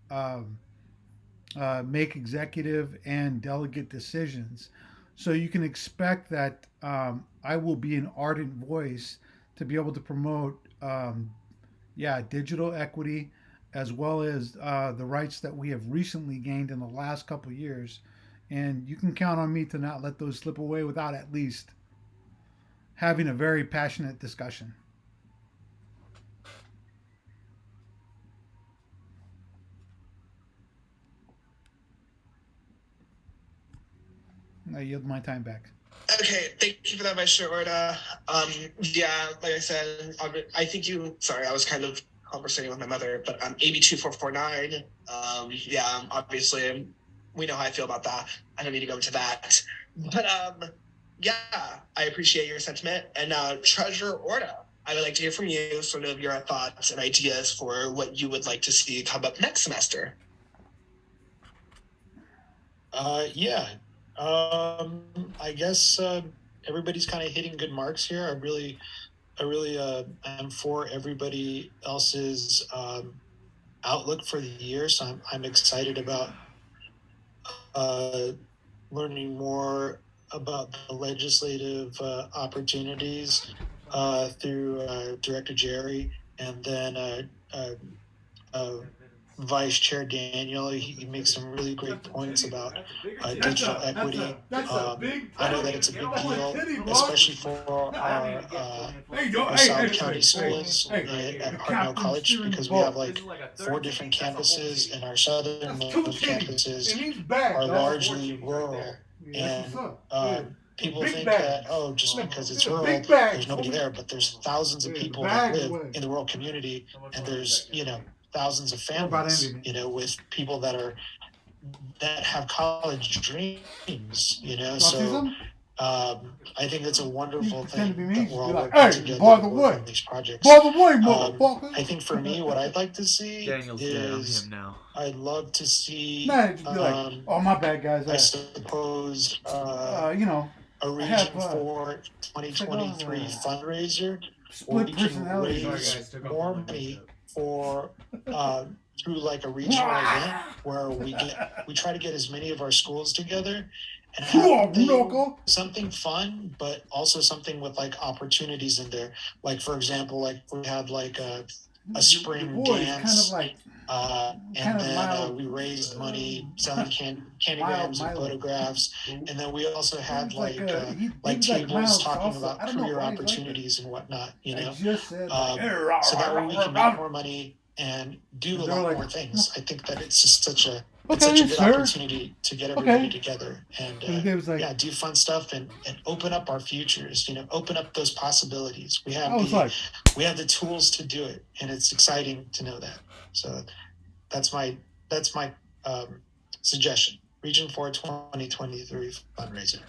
[SPEAKER 1] executive and delegate decisions. So you can expect that I will be an ardent voice to be able to promote, digital equity, as well as the rights that we have recently gained in the last couple of years. And you can count on me to not let those slip away without at least having a very passionate discussion. I yield my time back.
[SPEAKER 2] Okay, thank you for that, Vice Chair Order. Like I said, I think sorry, I was kind of conversating with my mother, but AB 2449, obviously, we know how I feel about that. I don't need to go into that. But, I appreciate your sentiment. And Treasurer Order, I would like to hear from you sort of your thoughts and ideas for what you would like to see come up next semester.
[SPEAKER 3] I guess everybody's kind of hitting good marks here. I really am for everybody else's outlook for the year. So I'm excited about learning more about the legislative opportunities through Director Jerry, and then Vice Chair Daniel. He makes some really great points about digital equity. I know that it's a big deal, especially for our South County schools at Hartnell College, because we have like 4 different campuses, and our southernmost campuses are largely rural. And people think that, just because it's rural, there's nobody there, but there's thousands of people that live in the rural community, and there's, thousands of families, with people that have college dreams, so I think it's a wonderful thing that we're all working together on these projects. I think for me, what I'd like to see is I'd love to see
[SPEAKER 1] my bad, guys.
[SPEAKER 3] I suppose a Region 4 2023 fundraiser where we can raise more money for through like a regional event where we try to get as many of our schools together and have something fun, but also something with like opportunities in there. Like, for example, like we have like a spring
[SPEAKER 1] Your voice
[SPEAKER 3] dance.
[SPEAKER 1] kind of like
[SPEAKER 3] And then
[SPEAKER 1] mild,
[SPEAKER 3] we raised money selling candygrams
[SPEAKER 1] mild.
[SPEAKER 3] and photographs. And then we also had
[SPEAKER 1] He was
[SPEAKER 3] like
[SPEAKER 1] mild
[SPEAKER 3] tables talking
[SPEAKER 1] salsa.
[SPEAKER 3] about
[SPEAKER 1] I don't know
[SPEAKER 3] career
[SPEAKER 1] why he's like
[SPEAKER 3] opportunities and whatnot, you
[SPEAKER 1] I
[SPEAKER 3] know.
[SPEAKER 1] just said
[SPEAKER 3] So that way we can make more money and do a
[SPEAKER 1] they're
[SPEAKER 3] lot
[SPEAKER 1] like,
[SPEAKER 3] more things. I think that it's just such a
[SPEAKER 1] Okay,
[SPEAKER 3] good
[SPEAKER 1] sir.
[SPEAKER 3] opportunity to get everybody together and
[SPEAKER 1] And Dave was like,
[SPEAKER 3] yeah, do fun stuff and open up our futures. You know, open up those possibilities. We have
[SPEAKER 1] I was like,
[SPEAKER 3] we have the tools to do it, and it's exciting to know that. So that's my suggestion. Region 4 2023 fundraiser.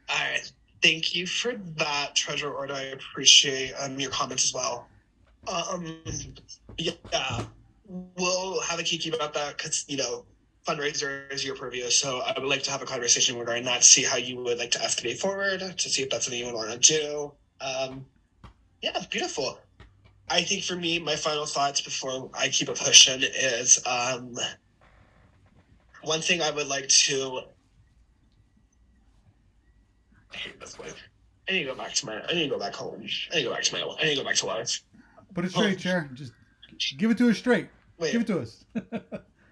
[SPEAKER 2] All right. Thank you for that, Treasurer Orda. I appreciate your comments as well. Yeah, we'll have a kiki about that because, you know, fundraiser is your purview. So I would like to have a conversation regarding that, see how you would like to escalate forward, to see if that's something you would want to do. Yeah, beautiful. I think for me, my final thoughts before I keep it pushing is one thing I would like to. I hate this way. I need to go back to my. I need to go back home. I need to go back to my. I need to go back to life.
[SPEAKER 1] put it straight, Chair. Just give it to us straight.
[SPEAKER 2] Wait.
[SPEAKER 1] Give it to us.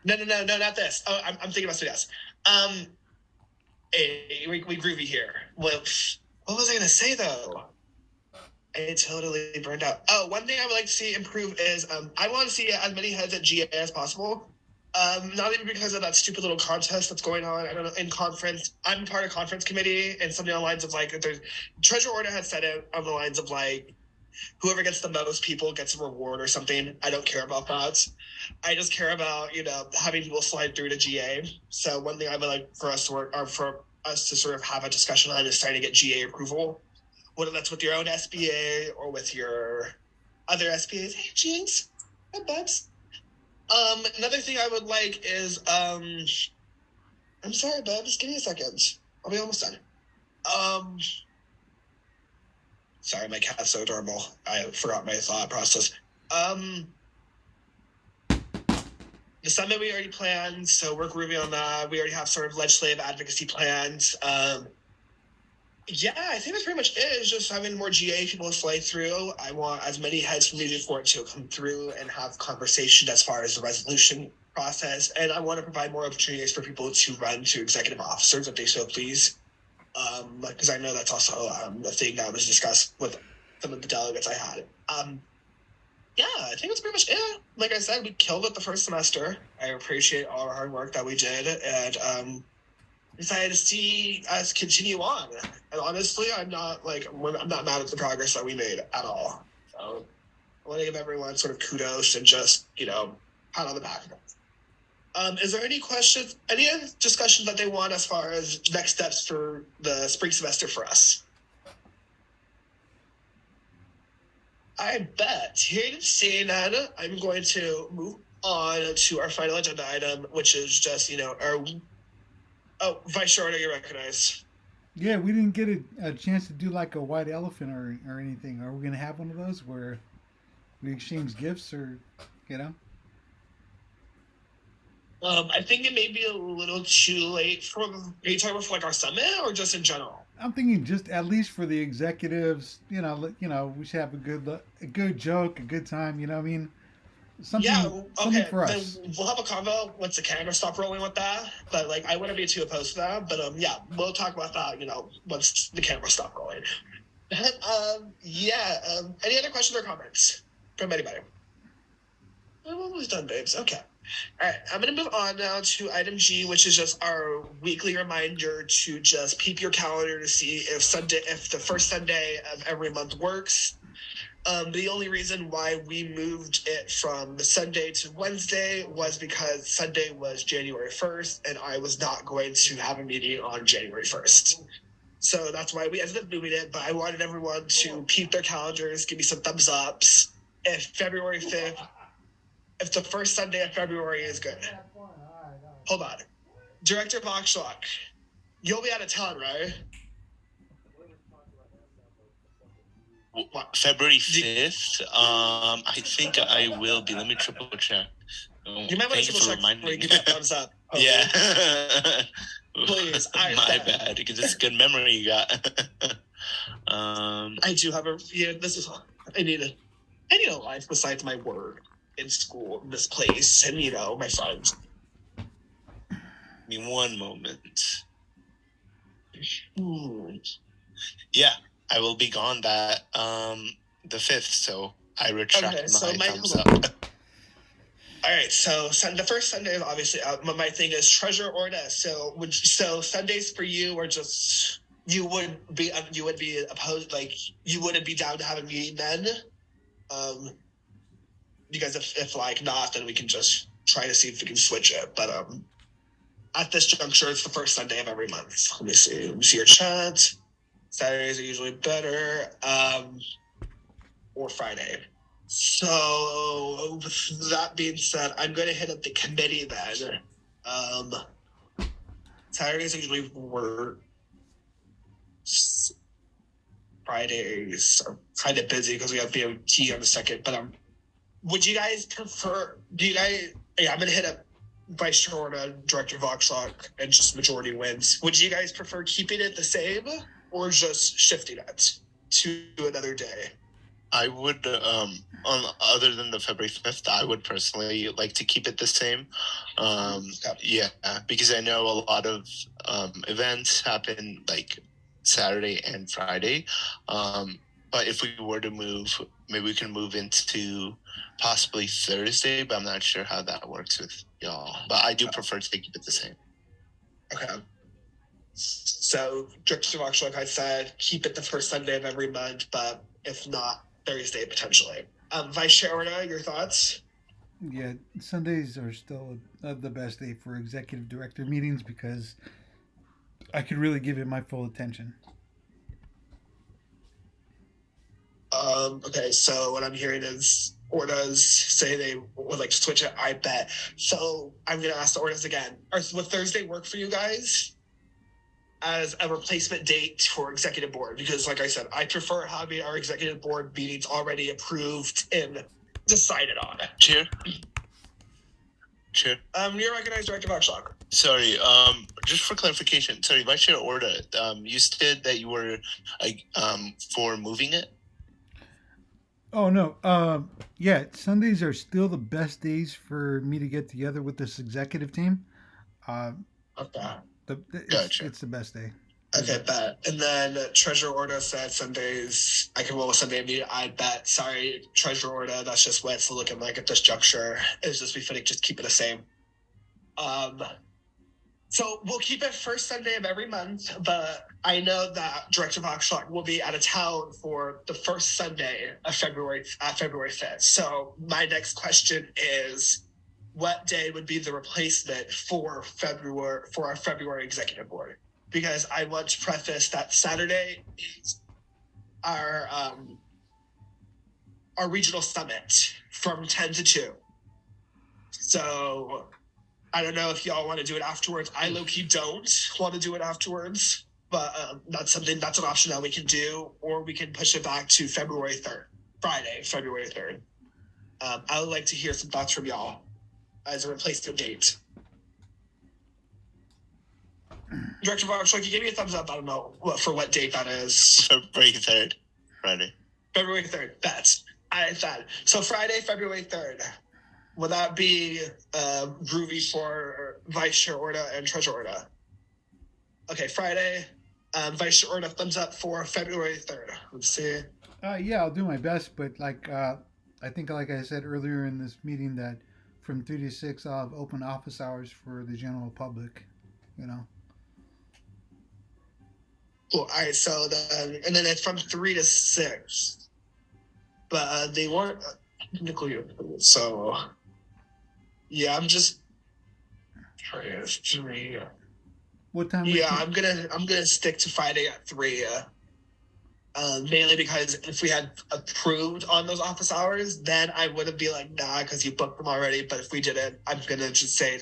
[SPEAKER 2] No, not this. Oh, I'm thinking about something else. Hey, we groovy here. Well, what was I gonna say though? I totally burned out. Oh, one thing I would like to see improve is I want to see as many heads at GA as possible. Not even because of that stupid little contest that's going on. I don't know, in conference. I'm part of conference committee, and something on the lines of like, there's Treasurer Order had said it on the lines of like, whoever gets the most people gets a reward or something. I don't care about that. I just care about, you know, having people slide through to GA. So one thing I would like for us to work, or for us to sort of have a discussion on, is trying to get GA approval. Whether that's with your own SBA or with your other SBAs. Hey, Jinx. Hi, Bubs. Another thing I would like is, I'm sorry, Bubs. Give me a second. I'll be almost done. Sorry, my cat's so adorable. I forgot my thought process. The summit we already planned, so we're groovy on that. We already have sort of legislative advocacy plans. Yeah, I think that's pretty much it. It's just having more GA people to fly through. I want as many heads from Region 4 to come through and have conversation as far as the resolution process. And I want to provide more opportunities for people to run to executive officers if they so please. Because I know that's also a thing that was discussed with some of the delegates I had. Yeah, I think that's pretty much it. Like I said, we killed it the first semester. I appreciate all our hard work that we did, and excited to see us continue on. And honestly, I'm not mad at the progress that we made at all. So I want to give everyone sort of kudos and just, you know, pat on the back. Is there any questions, any discussions that they want as far as next steps for the spring semester for us? I bet. Here to see none, I'm going to move on to our final agenda item, which is just, you know, Vice Chair, you're recognized.
[SPEAKER 1] Yeah, we didn't get a chance to do like a white elephant or anything. Are we going to have one of those where we exchange gifts or, you know?
[SPEAKER 2] I think it may be a little too late for. Are you talking about for like our summit or just in general?
[SPEAKER 1] I'm thinking just at least for the executives, you know, we should have a good joke, a good time. You know what I mean? Something for us.
[SPEAKER 2] Then we'll have a convo once the camera stop rolling with that. But like, I wouldn't be too opposed to that. But yeah, we'll talk about that. You know, once the camera stop rolling. Any other questions or comments from anybody? I'm almost done, babes. Okay. All right, I'm going to move on now to item G, which is just our weekly reminder to just peep your calendar to see if the first Sunday of every month works. The only reason why we moved it from the Sunday to Wednesday was because Sunday was January 1st, and I was not going to have a meeting on January 1st. So that's why we ended up moving it, but I wanted everyone to peep their calendars, give me some thumbs ups. If February 5th, if the first Sunday of February is good. Hold on. Director Voxlock, you'll be out of town, right?
[SPEAKER 4] February 5th? I think I will be. Let me triple check.
[SPEAKER 2] You might want to triple check before you give that thumbs up.
[SPEAKER 4] Okay. Yeah.
[SPEAKER 2] Please.
[SPEAKER 4] My bad, because it's good memory you got.
[SPEAKER 2] I do have this is I need a life besides my work in school, this place, and my friends.
[SPEAKER 4] Give me one moment. Yeah, I will be gone that the 5th, so I retract my thumbs up.
[SPEAKER 2] All right, so the first Sunday is obviously out. My thing is Treasure Orda. So Sundays for you are just you would be opposed, like you wouldn't be down to have a meeting then, because if like not, then we can just try to see if we can switch it. But at this juncture, it's the first Sunday of every month. Let me see your chat. Saturdays are usually better, or Friday. So, with that being said, I'm going to hit up the committee then. Saturdays are usually work. Fridays are kind of busy because we have VOT on the 2nd. But would you guys prefer? Yeah, I'm going to hit up Vice Chair, Director Voxlock, and just majority wins. Would you guys prefer keeping it the same or just shifting it to another day?
[SPEAKER 4] I would, other than the February 5th, I would personally like to keep it the same. Yeah, because I know a lot of events happen like Saturday and Friday. But if we were to move, maybe we can move into possibly Thursday, but I'm not sure how that works with y'all. But I do prefer to keep it the same.
[SPEAKER 2] Okay. So, Director Vox, like I said, keep it the first Sunday of every month, but if not, Thursday potentially. Vice Chair, your thoughts?
[SPEAKER 1] Yeah, Sundays are still the best day for executive director meetings because I could really give it my full attention.
[SPEAKER 2] Okay, so what I'm hearing is Ordas say they would like to switch it, I bet. So I'm going to ask the Ordas again. Would Thursday work for you guys as a replacement date for executive board? Because like I said, I prefer having our executive board meetings already approved and decided on.
[SPEAKER 4] Chair?
[SPEAKER 2] You're recognized, Director Voxlock.
[SPEAKER 4] Sorry, just for clarification, sorry, Vice Chair Orda, you said that you were for moving it?
[SPEAKER 1] Oh no, yeah, Sundays are still the best days for me to get together with this executive team.
[SPEAKER 2] Okay.
[SPEAKER 4] Gotcha.
[SPEAKER 1] It's the best day.
[SPEAKER 2] Okay, bet. And then Treasurer Orda said Sundays, I can roll a Sunday meeting, I bet. Sorry, Treasurer Orda, that's just what it's looking like at this juncture. It's just we fitting just keep it the same. So we'll keep it first Sunday of every month, but I know that Director Voxlock will be out of town for the first Sunday of February 5th. So my next question is, what day would be the replacement for our February executive board? Because I want to preface that Saturday is our regional summit from 10 to 2. So I don't know if y'all want to do it afterwards. I low-key don't want to do it afterwards, but that's an option that we can do, or we can push it back to February 3rd, Friday, February 3rd. I would like to hear some thoughts from y'all as a replacement date. Director Barnes, you give me a thumbs up. I don't know what date that is.
[SPEAKER 4] February 3rd, Friday.
[SPEAKER 2] February 3rd, that's I thought. So Friday, February 3rd. Would that be groovy for Vice Chair Orda and Treasurer Orda? Okay, Friday. Vice Chair Orda, thumbs up for February 3rd. Let's see.
[SPEAKER 1] Yeah, I'll do my best, but I think like I said earlier in this meeting that from 3 to 6 I'll have open office hours for the general public,
[SPEAKER 2] Cool. All right, so then it's from 3 to 6. But they weren't technically open, so yeah, I'm just 3.
[SPEAKER 1] What time?
[SPEAKER 2] Yeah, I'm gonna stick to Friday at 3. Mainly because if we had approved on those office hours, then I wouldn't be like, nah, because you booked them already. But if we didn't, I'm gonna just say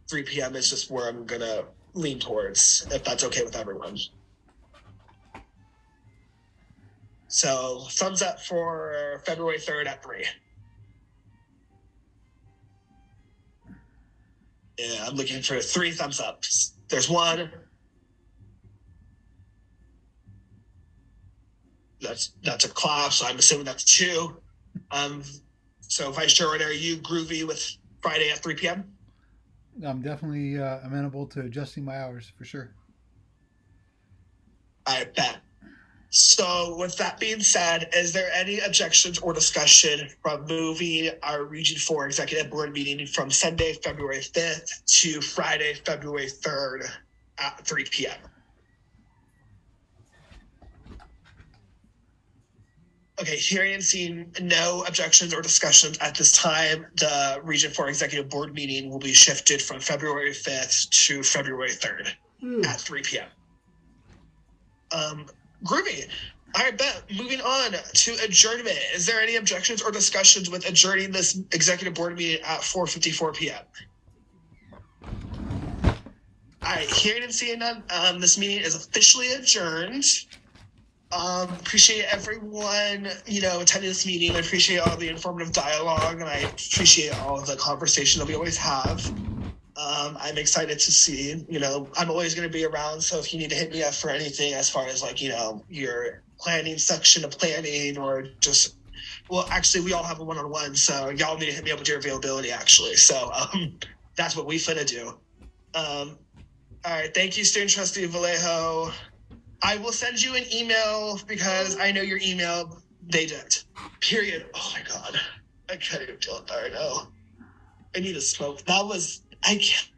[SPEAKER 2] 3 p.m. is just where I'm gonna lean towards, if that's okay with everyone. So thumbs up for February 3rd at 3. Yeah, I'm looking for 3 thumbs ups. There's 1. that's a clap, so I'm assuming that's 2. So Vice Chair, are you groovy with Friday at 3 p.m.?
[SPEAKER 1] I'm definitely amenable to adjusting my hours for sure.
[SPEAKER 2] I bet. So with that being said, is there any objections or discussion from moving our Region 4 Executive Board meeting from Sunday, February 5th to Friday, February 3rd at 3 p.m.? Okay, hearing and seeing no objections or discussions at this time, the Region 4 Executive Board meeting will be shifted from February 5th to February 3rd at 3 p.m. Groovy. All right, bet. Moving on to adjournment. Is there any objections or discussions with adjourning this executive board meeting at 4:54 p.m.? All right, hearing and seeing none, this meeting is officially adjourned. Appreciate everyone, attending this meeting. I appreciate all the informative dialogue, and I appreciate all of the conversation that we always have. I'm excited to see, I'm always going to be around. So if you need to hit me up for anything as far as your planning section of planning or just, well, actually we all have a one-on-one. So y'all need to hit me up with your availability actually. So, that's what we finna do. All right. Thank you, Student Trustee Vallejo. I will send you an email because I know your email. They didn't. Period. Oh my God. I can't even deal with that right now. I need to smoke. I can't.